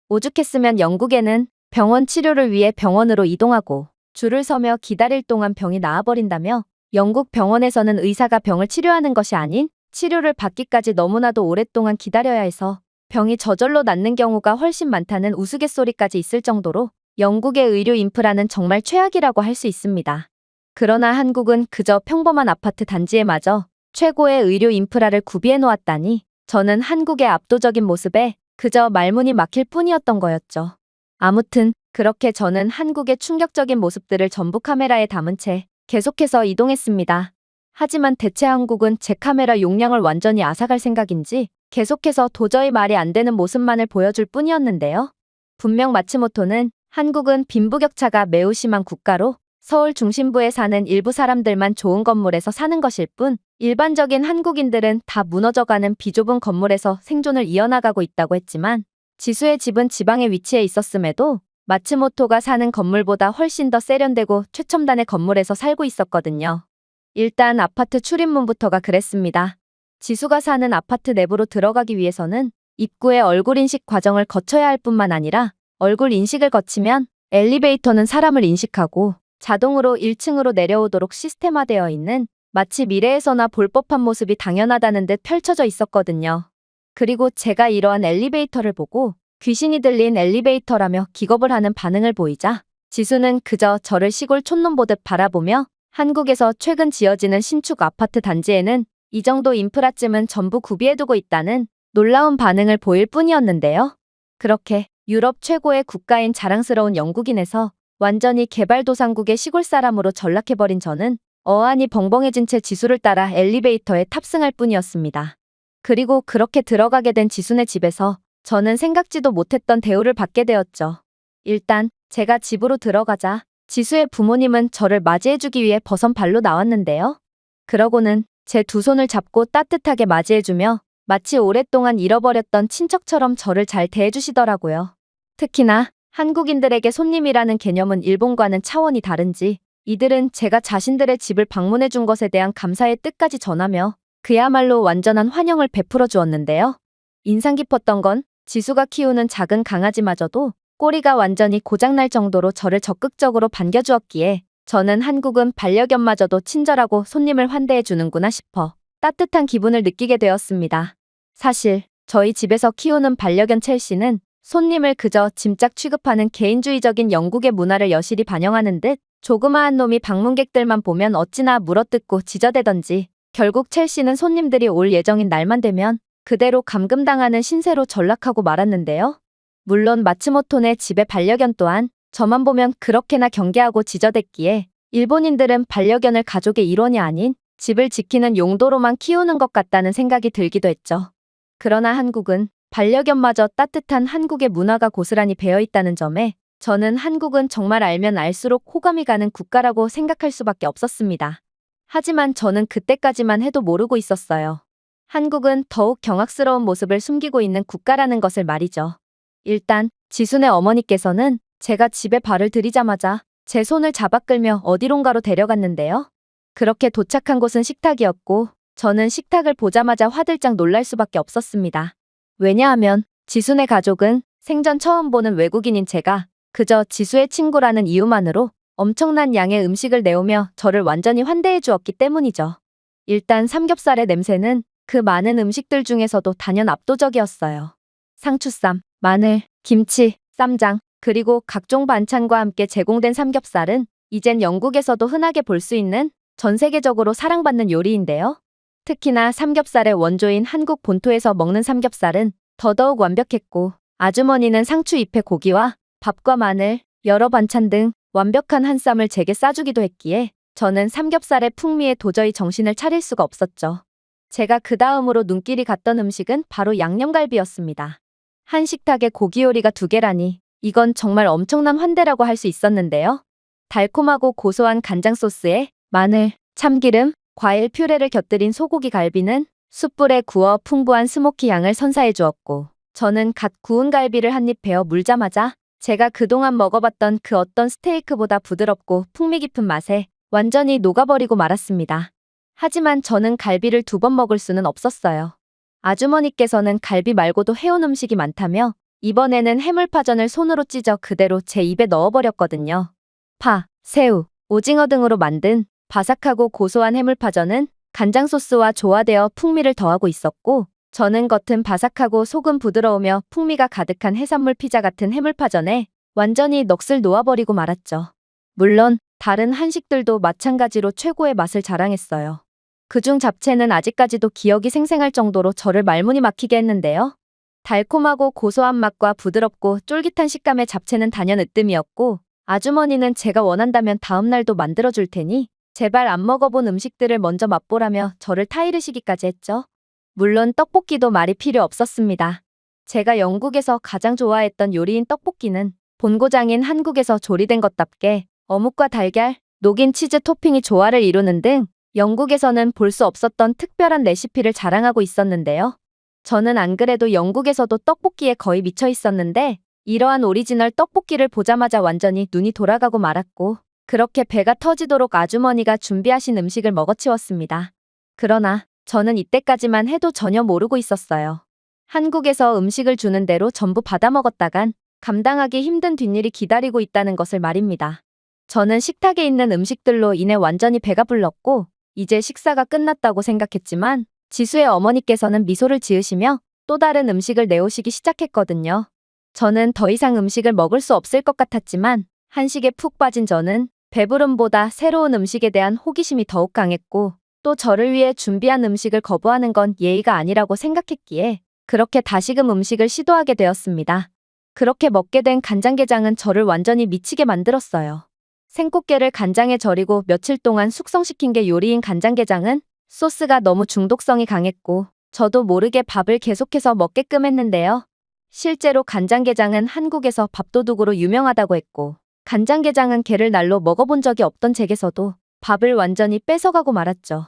오죽했으면 영국에는 병원 치료를 위해 병원으로 이동하고 줄을 서며 기다릴 동안 병이 나아버린다며 영국 병원에서는 의사가 병을 치료하는 것이 아닌 치료를 받기까지 너무나도 오랫동안 기다려야 해서 병이 저절로 낫는 경우가 훨씬 많다는 우스갯소리까지 있을 정도로 영국의 의료 인프라는 정말 최악이라고 할 수 있습니다. 그러나 한국은 그저 평범한 아파트 단지에 마저 최고의 의료 인프라를 구비해 놓았다니 저는 한국의 압도적인 모습에 그저 말문이 막힐 뿐이었던 거였죠. 아무튼 그렇게 저는 한국의 충격적인 모습들을 전부 카메라에 담은 채 계속해서 이동했습니다. 하지만 대체 한국은 제 카메라 용량을 완전히 앗아갈 생각인지 계속해서 도저히 말이 안 되는 모습만을 보여줄 뿐이었는데요. 분명 마츠모토는 한국은 빈부격차가 매우 심한 국가로 서울 중심부에 사는 일부 사람들만 좋은 건물에서 사는 것일 뿐 일반적인 한국인들은 다 무너져가는 비좁은 건물에서 생존을 이어나가고 있다고 했지만 지수의 집은 지방에 위치해 있었음에도 마츠모토가 사는 건물보다 훨씬 더 세련되고 최첨단의 건물에서 살고 있었거든요. 일단 아파트 출입문부터가 그랬습니다. 지수가 사는 아파트 내부로 들어가기 위해서는 입구에 얼굴 인식 과정을 거쳐야 할 뿐만 아니라 얼굴 인식을 거치면 엘리베이터는 사람을 인식하고 자동으로 1층으로 내려오도록 시스템화되어 있는 마치 미래에서나 볼 법한 모습이 당연하다는 듯 펼쳐져 있었거든요. 그리고 제가 이러한 엘리베이터를 보고 귀신이 들린 엘리베이터라며 기겁을 하는 반응을 보이자 지수는 그저 저를 시골 촌놈 보듯 바라보며 한국에서 최근 지어지는 신축 아파트 단지에는 이 정도 인프라쯤은 전부 구비해두고 있다는 놀라운 반응을 보일 뿐이었는데요. 그렇게 유럽 최고의 국가인 자랑스러운 영국인에서 완전히 개발도상국의 시골 사람으로 전락해버린 저는 어안이 벙벙해진 채 지수를 따라 엘리베이터에 탑승할 뿐이었습니다. 그리고 그렇게 들어가게 된 지수네 집에서 저는 생각지도 못했던 대우를 받게 되었죠. 일단 제가 집으로 들어가자 지수의 부모님은 저를 맞이해주기 위해 버선 발로 나왔는데요. 그러고는 제 두 손을 잡고 따뜻하게 맞이해주며 마치 오랫동안 잃어버렸던 친척처럼 저를 잘 대해주시더라고요. 특히나 한국인들에게 손님이라는 개념은 일본과는 차원이 다른지 이들은 제가 자신들의 집을 방문해준 것에 대한 감사의 뜻까지 전하며 그야말로 완전한 환영을 베풀어 주었는데요. 인상 깊었던 건 지수가 키우는 작은 강아지마저도 꼬리가 완전히 고장날 정도로 저를 적극적으로 반겨주었기에 저는 한국은 반려견마저도 친절하고 손님을 환대해 주는구나 싶어 따뜻한 기분을 느끼게 되었습니다. 사실 저희 집에서 키우는 반려견 첼시는 손님을 그저 짐짝 취급하는 개인주의적인 영국의 문화를 여실히 반영하는 듯 조그마한 놈이 방문객들만 보면 어찌나 물어뜯고 지저대던지 결국 첼시는 손님들이 올 예정인 날만 되면 그대로 감금당하는 신세로 전락하고 말았는데요. 물론 마츠모토네 집의 반려견 또한 저만 보면 그렇게나 경계하고 지저댔기에 일본인들은 반려견을 가족의 일원이 아닌 집을 지키는 용도로만 키우는 것 같다는 생각이 들기도 했죠. 그러나 한국은 반려견마저 따뜻한 한국의 문화가 고스란히 배어있다는 점에 저는 한국은 정말 알면 알수록 호감이 가는 국가라고 생각할 수밖에 없었습니다. 하지만 저는 그때까지만 해도 모르고 있었어요. 한국은 더욱 경악스러운 모습을 숨기고 있는 국가라는 것을 말이죠. 일단 지순의 어머니께서는 제가 집에 발을 들이자마자 제 손을 잡아 끌며 어디론가로 데려갔는데요. 그렇게 도착한 곳은 식탁이었고 저는 식탁을 보자마자 화들짝 놀랄 수밖에 없었습니다. 왜냐하면 지순의 가족은 생전 처음 보는 외국인인 제가 그저 지수의 친구라는 이유만으로 엄청난 양의 음식을 내오며 저를 완전히 환대해 주었기 때문이죠. 일단 삼겹살의 냄새는 그 많은 음식들 중에서도 단연 압도적이었어요. 상추쌈, 마늘, 김치, 쌈장, 그리고 각종 반찬과 함께 제공된 삼겹살은 이젠 영국에서도 흔하게 볼 수 있는 전 세계적으로 사랑받는 요리인데요. 특히나 삼겹살의 원조인 한국 본토에서 먹는 삼겹살은 더더욱 완벽했고 아주머니는 상추 잎에 고기와 밥과 마늘, 여러 반찬 등 완벽한 한 쌈을 제게 싸주기도 했기에 저는 삼겹살의 풍미에 도저히 정신을 차릴 수가 없었죠. 제가 그 다음으로 눈길이 갔던 음식은 바로 양념갈비였습니다. 한 식탁에 고기 요리가 2개라니 이건 정말 엄청난 환대라고 할 수 있었는데요. 달콤하고 고소한 간장 소스에 마늘, 참기름, 과일 퓨레를 곁들인 소고기 갈비는 숯불에 구워 풍부한 스모키 향을 선사해 주었고, 저는 갓 구운 갈비를 한 입 베어 물자마자 제가 그동안 먹어봤던 그 어떤 스테이크보다 부드럽고 풍미 깊은 맛에 완전히 녹아버리고 말았습니다. 하지만 저는 갈비를 2번 먹을 수는 없었어요. 아주머니께서는 갈비 말고도 해온 음식이 많다며 이번에는 해물파전을 손으로 찢어 그대로 제 입에 넣어버렸거든요. 파, 새우, 오징어 등으로 만든 바삭하고 고소한 해물파전은 간장 소스와 조화되어 풍미를 더하고 있었고, 저는 겉은 바삭하고 속은 부드러우며 풍미가 가득한 해산물 피자 같은 해물파전에 완전히 넋을 놓아버리고 말았죠. 물론 다른 한식들도 마찬가지로 최고의 맛을 자랑했어요. 그중 잡채는 아직까지도 기억이 생생할 정도로 저를 말문이 막히게 했는데요. 달콤하고 고소한 맛과 부드럽고 쫄깃한 식감의 잡채는 단연 으뜸이었고, 아주머니는 제가 원한다면 다음날도 만들어줄 테니 제발 안 먹어본 음식들을 먼저 맛보라며 저를 타이르시기까지 했죠. 물론 떡볶이도 말이 필요 없었습니다. 제가 영국에서 가장 좋아했던 요리인 떡볶이는 본고장인 한국에서 조리된 것답게 어묵과 달걀, 녹인 치즈 토핑이 조화를 이루는 등 영국에서는 볼 수 없었던 특별한 레시피를 자랑하고 있었는데요. 저는 안 그래도 영국에서도 떡볶이에 거의 미쳐 있었는데 이러한 오리지널 떡볶이를 보자마자 완전히 눈이 돌아가고 말았고, 그렇게 배가 터지도록 아주머니가 준비하신 음식을 먹어치웠습니다. 그러나 저는 이때까지만 해도 전혀 모르고 있었어요. 한국에서 음식을 주는 대로 전부 받아먹었다간 감당하기 힘든 뒷일이 기다리고 있다는 것을 말입니다. 저는 식탁에 있는 음식들로 인해 완전히 배가 불렀고 이제 식사가 끝났다고 생각했지만 지수의 어머니께서는 미소를 지으시며 또 다른 음식을 내오시기 시작했거든요. 저는 더 이상 음식을 먹을 수 없을 것 같았지만 한식에 푹 빠진 저는 배부름보다 새로운 음식에 대한 호기심이 더욱 강했고, 또 저를 위해 준비한 음식을 거부하는 건 예의가 아니라고 생각했기에 그렇게 다시금 음식을 시도하게 되었습니다. 그렇게 먹게 된 간장게장은 저를 완전히 미치게 만들었어요. 생꽃게를 간장에 절이고 며칠 동안 숙성시킨 게 요리인 간장게장은 소스가 너무 중독성이 강했고 저도 모르게 밥을 계속해서 먹게끔 했는데요. 실제로 간장게장은 한국에서 밥도둑으로 유명하다고 했고, 간장게장은 게를 날로 먹어본 적이 없던 제게서도 밥을 완전히 뺏어가고 말았죠.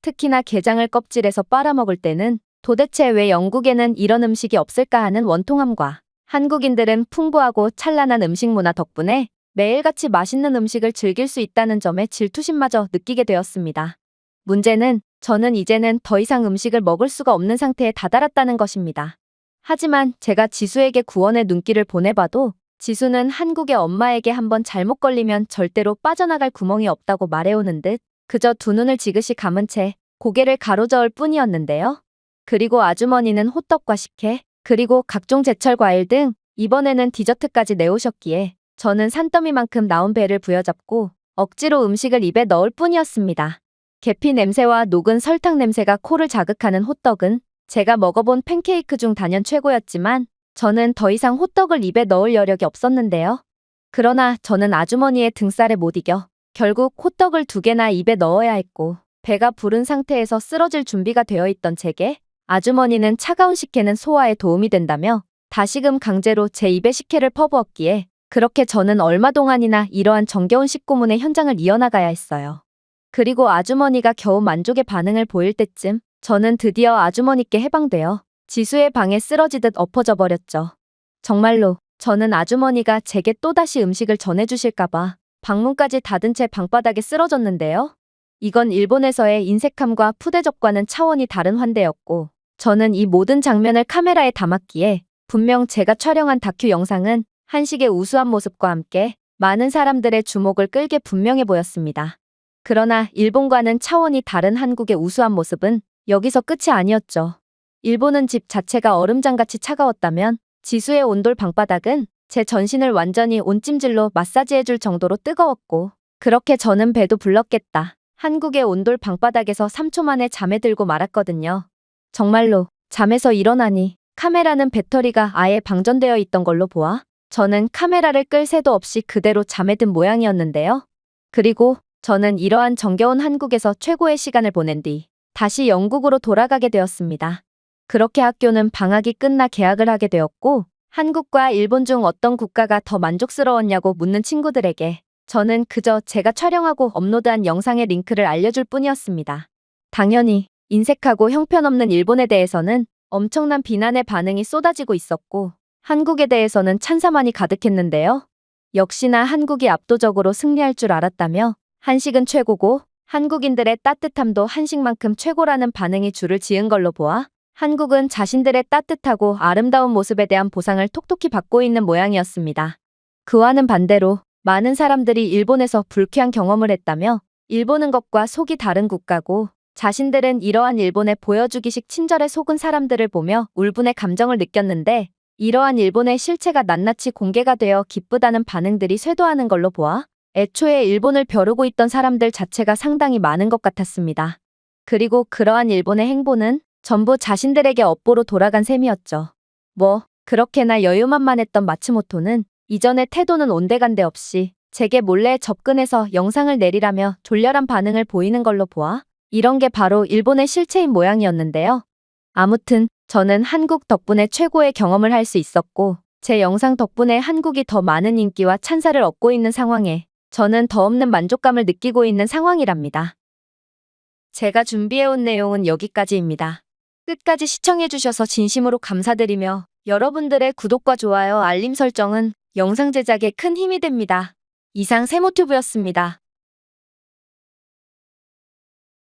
특히나 게장을 껍질에서 빨아먹을 때는 도대체 왜 영국에는 이런 음식이 없을까 하는 원통함과 한국인들은 풍부하고 찬란한 음식 문화 덕분에 매일같이 맛있는 음식을 즐길 수 있다는 점에 질투심마저 느끼게 되었습니다. 문제는 저는 이제는 더 이상 음식을 먹을 수가 없는 상태에 다다랐다는 것입니다. 하지만 제가 지수에게 구원의 눈길을 보내봐도 지수는 한국의 엄마에게 한번 잘못 걸리면 절대로 빠져나갈 구멍이 없다고 말해오는 듯 그저 두 눈을 지그시 감은 채 고개를 가로저을 뿐이었는데요. 그리고 아주머니는 호떡과 식혜, 그리고 각종 제철 과일 등 이번에는 디저트까지 내오셨기에 저는 산더미만큼 나온 배를 부여잡고 억지로 음식을 입에 넣을 뿐이었습니다. 계피 냄새와 녹은 설탕 냄새가 코를 자극하는 호떡은 제가 먹어본 팬케이크 중 단연 최고였지만 저는 더 이상 호떡을 입에 넣을 여력이 없었는데요. 그러나 저는 아주머니의 등살에 못 이겨 결국 호떡을 2개나 입에 넣어야 했고, 배가 부른 상태에서 쓰러질 준비가 되어 있던 제게 아주머니는 차가운 식혜는 소화에 도움이 된다며 다시금 강제로 제 입에 식혜를 퍼부었기에 그렇게 저는 얼마 동안이나 이러한 정겨운 식고문의 현장을 이어나가야 했어요. 그리고 아주머니가 겨우 만족의 반응을 보일 때쯤 저는 드디어 아주머니께 해방되어 지수의 방에 쓰러지듯 엎어져 버렸죠. 정말로 저는 아주머니가 제게 또다시 음식을 전해주실까봐 방문까지 닫은 채 방바닥에 쓰러졌는데요. 이건 일본에서의 인색함과 푸대접과는 차원이 다른 환대였고, 저는 이 모든 장면을 카메라에 담았기에 분명 제가 촬영한 다큐 영상은 한식의 우수한 모습과 함께 많은 사람들의 주목을 끌게 분명해 보였습니다. 그러나 일본과는 차원이 다른 한국의 우수한 모습은 여기서 끝이 아니었죠. 일본은 집 자체가 얼음장같이 차가웠다면 지수의 온돌 방바닥은 제 전신을 완전히 온찜질로 마사지해줄 정도로 뜨거웠고, 그렇게 저는 배도 불렀겠다. 한국의 온돌 방바닥에서 3초 만에 잠에 들고 말았거든요. 정말로 잠에서 일어나니 카메라는 배터리가 아예 방전되어 있던 걸로 보아 저는 카메라를 끌 새도 없이 그대로 잠에 든 모양이었는데요. 그리고 저는 이러한 정겨운 한국에서 최고의 시간을 보낸 뒤 다시 영국으로 돌아가게 되었습니다. 그렇게 학교는 방학이 끝나 개학을 하게 되었고, 한국과 일본 중 어떤 국가가 더 만족스러웠냐고 묻는 친구들에게 저는 그저 제가 촬영하고 업로드한 영상의 링크를 알려줄 뿐이었습니다. 당연히 인색하고 형편없는 일본에 대해서는 엄청난 비난의 반응이 쏟아지고 있었고 한국에 대해서는 찬사만이 가득했는데요. 역시나 한국이 압도적으로 승리할 줄 알았다며 한식은 최고고 한국인들의 따뜻함도 한식만큼 최고라는 반응이 줄을 지은 걸로 보아 한국은 자신들의 따뜻하고 아름다운 모습에 대한 보상을 톡톡히 받고 있는 모양이었습니다. 그와는 반대로 많은 사람들이 일본에서 불쾌한 경험을 했다며 일본은 겉과 속이 다른 국가고 자신들은 이러한 일본의 보여주기식 친절에 속은 사람들을 보며 울분의 감정을 느꼈는데 이러한 일본의 실체가 낱낱이 공개가 되어 기쁘다는 반응들이 쇄도하는 걸로 보아 애초에 일본을 벼르고 있던 사람들 자체가 상당히 많은 것 같았습니다. 그리고 그러한 일본의 행보는 전부 자신들에게 업보로 돌아간 셈이었죠. 그렇게나 여유만만했던 마츠모토는 이전의 태도는 온데간데 없이 제게 몰래 접근해서 영상을 내리라며 졸렬한 반응을 보이는 걸로 보아 이런 게 바로 일본의 실체인 모양이었는데요. 아무튼 저는 한국 덕분에 최고의 경험을 할 수 있었고 제 영상 덕분에 한국이 더 많은 인기와 찬사를 얻고 있는 상황에 저는 더없는 만족감을 느끼고 있는 상황이랍니다. 제가 준비해온 내용은 여기까지입니다. 끝까지 시청해주셔서 진심으로 감사드리며 여러분들의 구독과 좋아요, 알림 설정은 영상 제작에 큰 힘이 됩니다. 이상 세모튜브였습니다.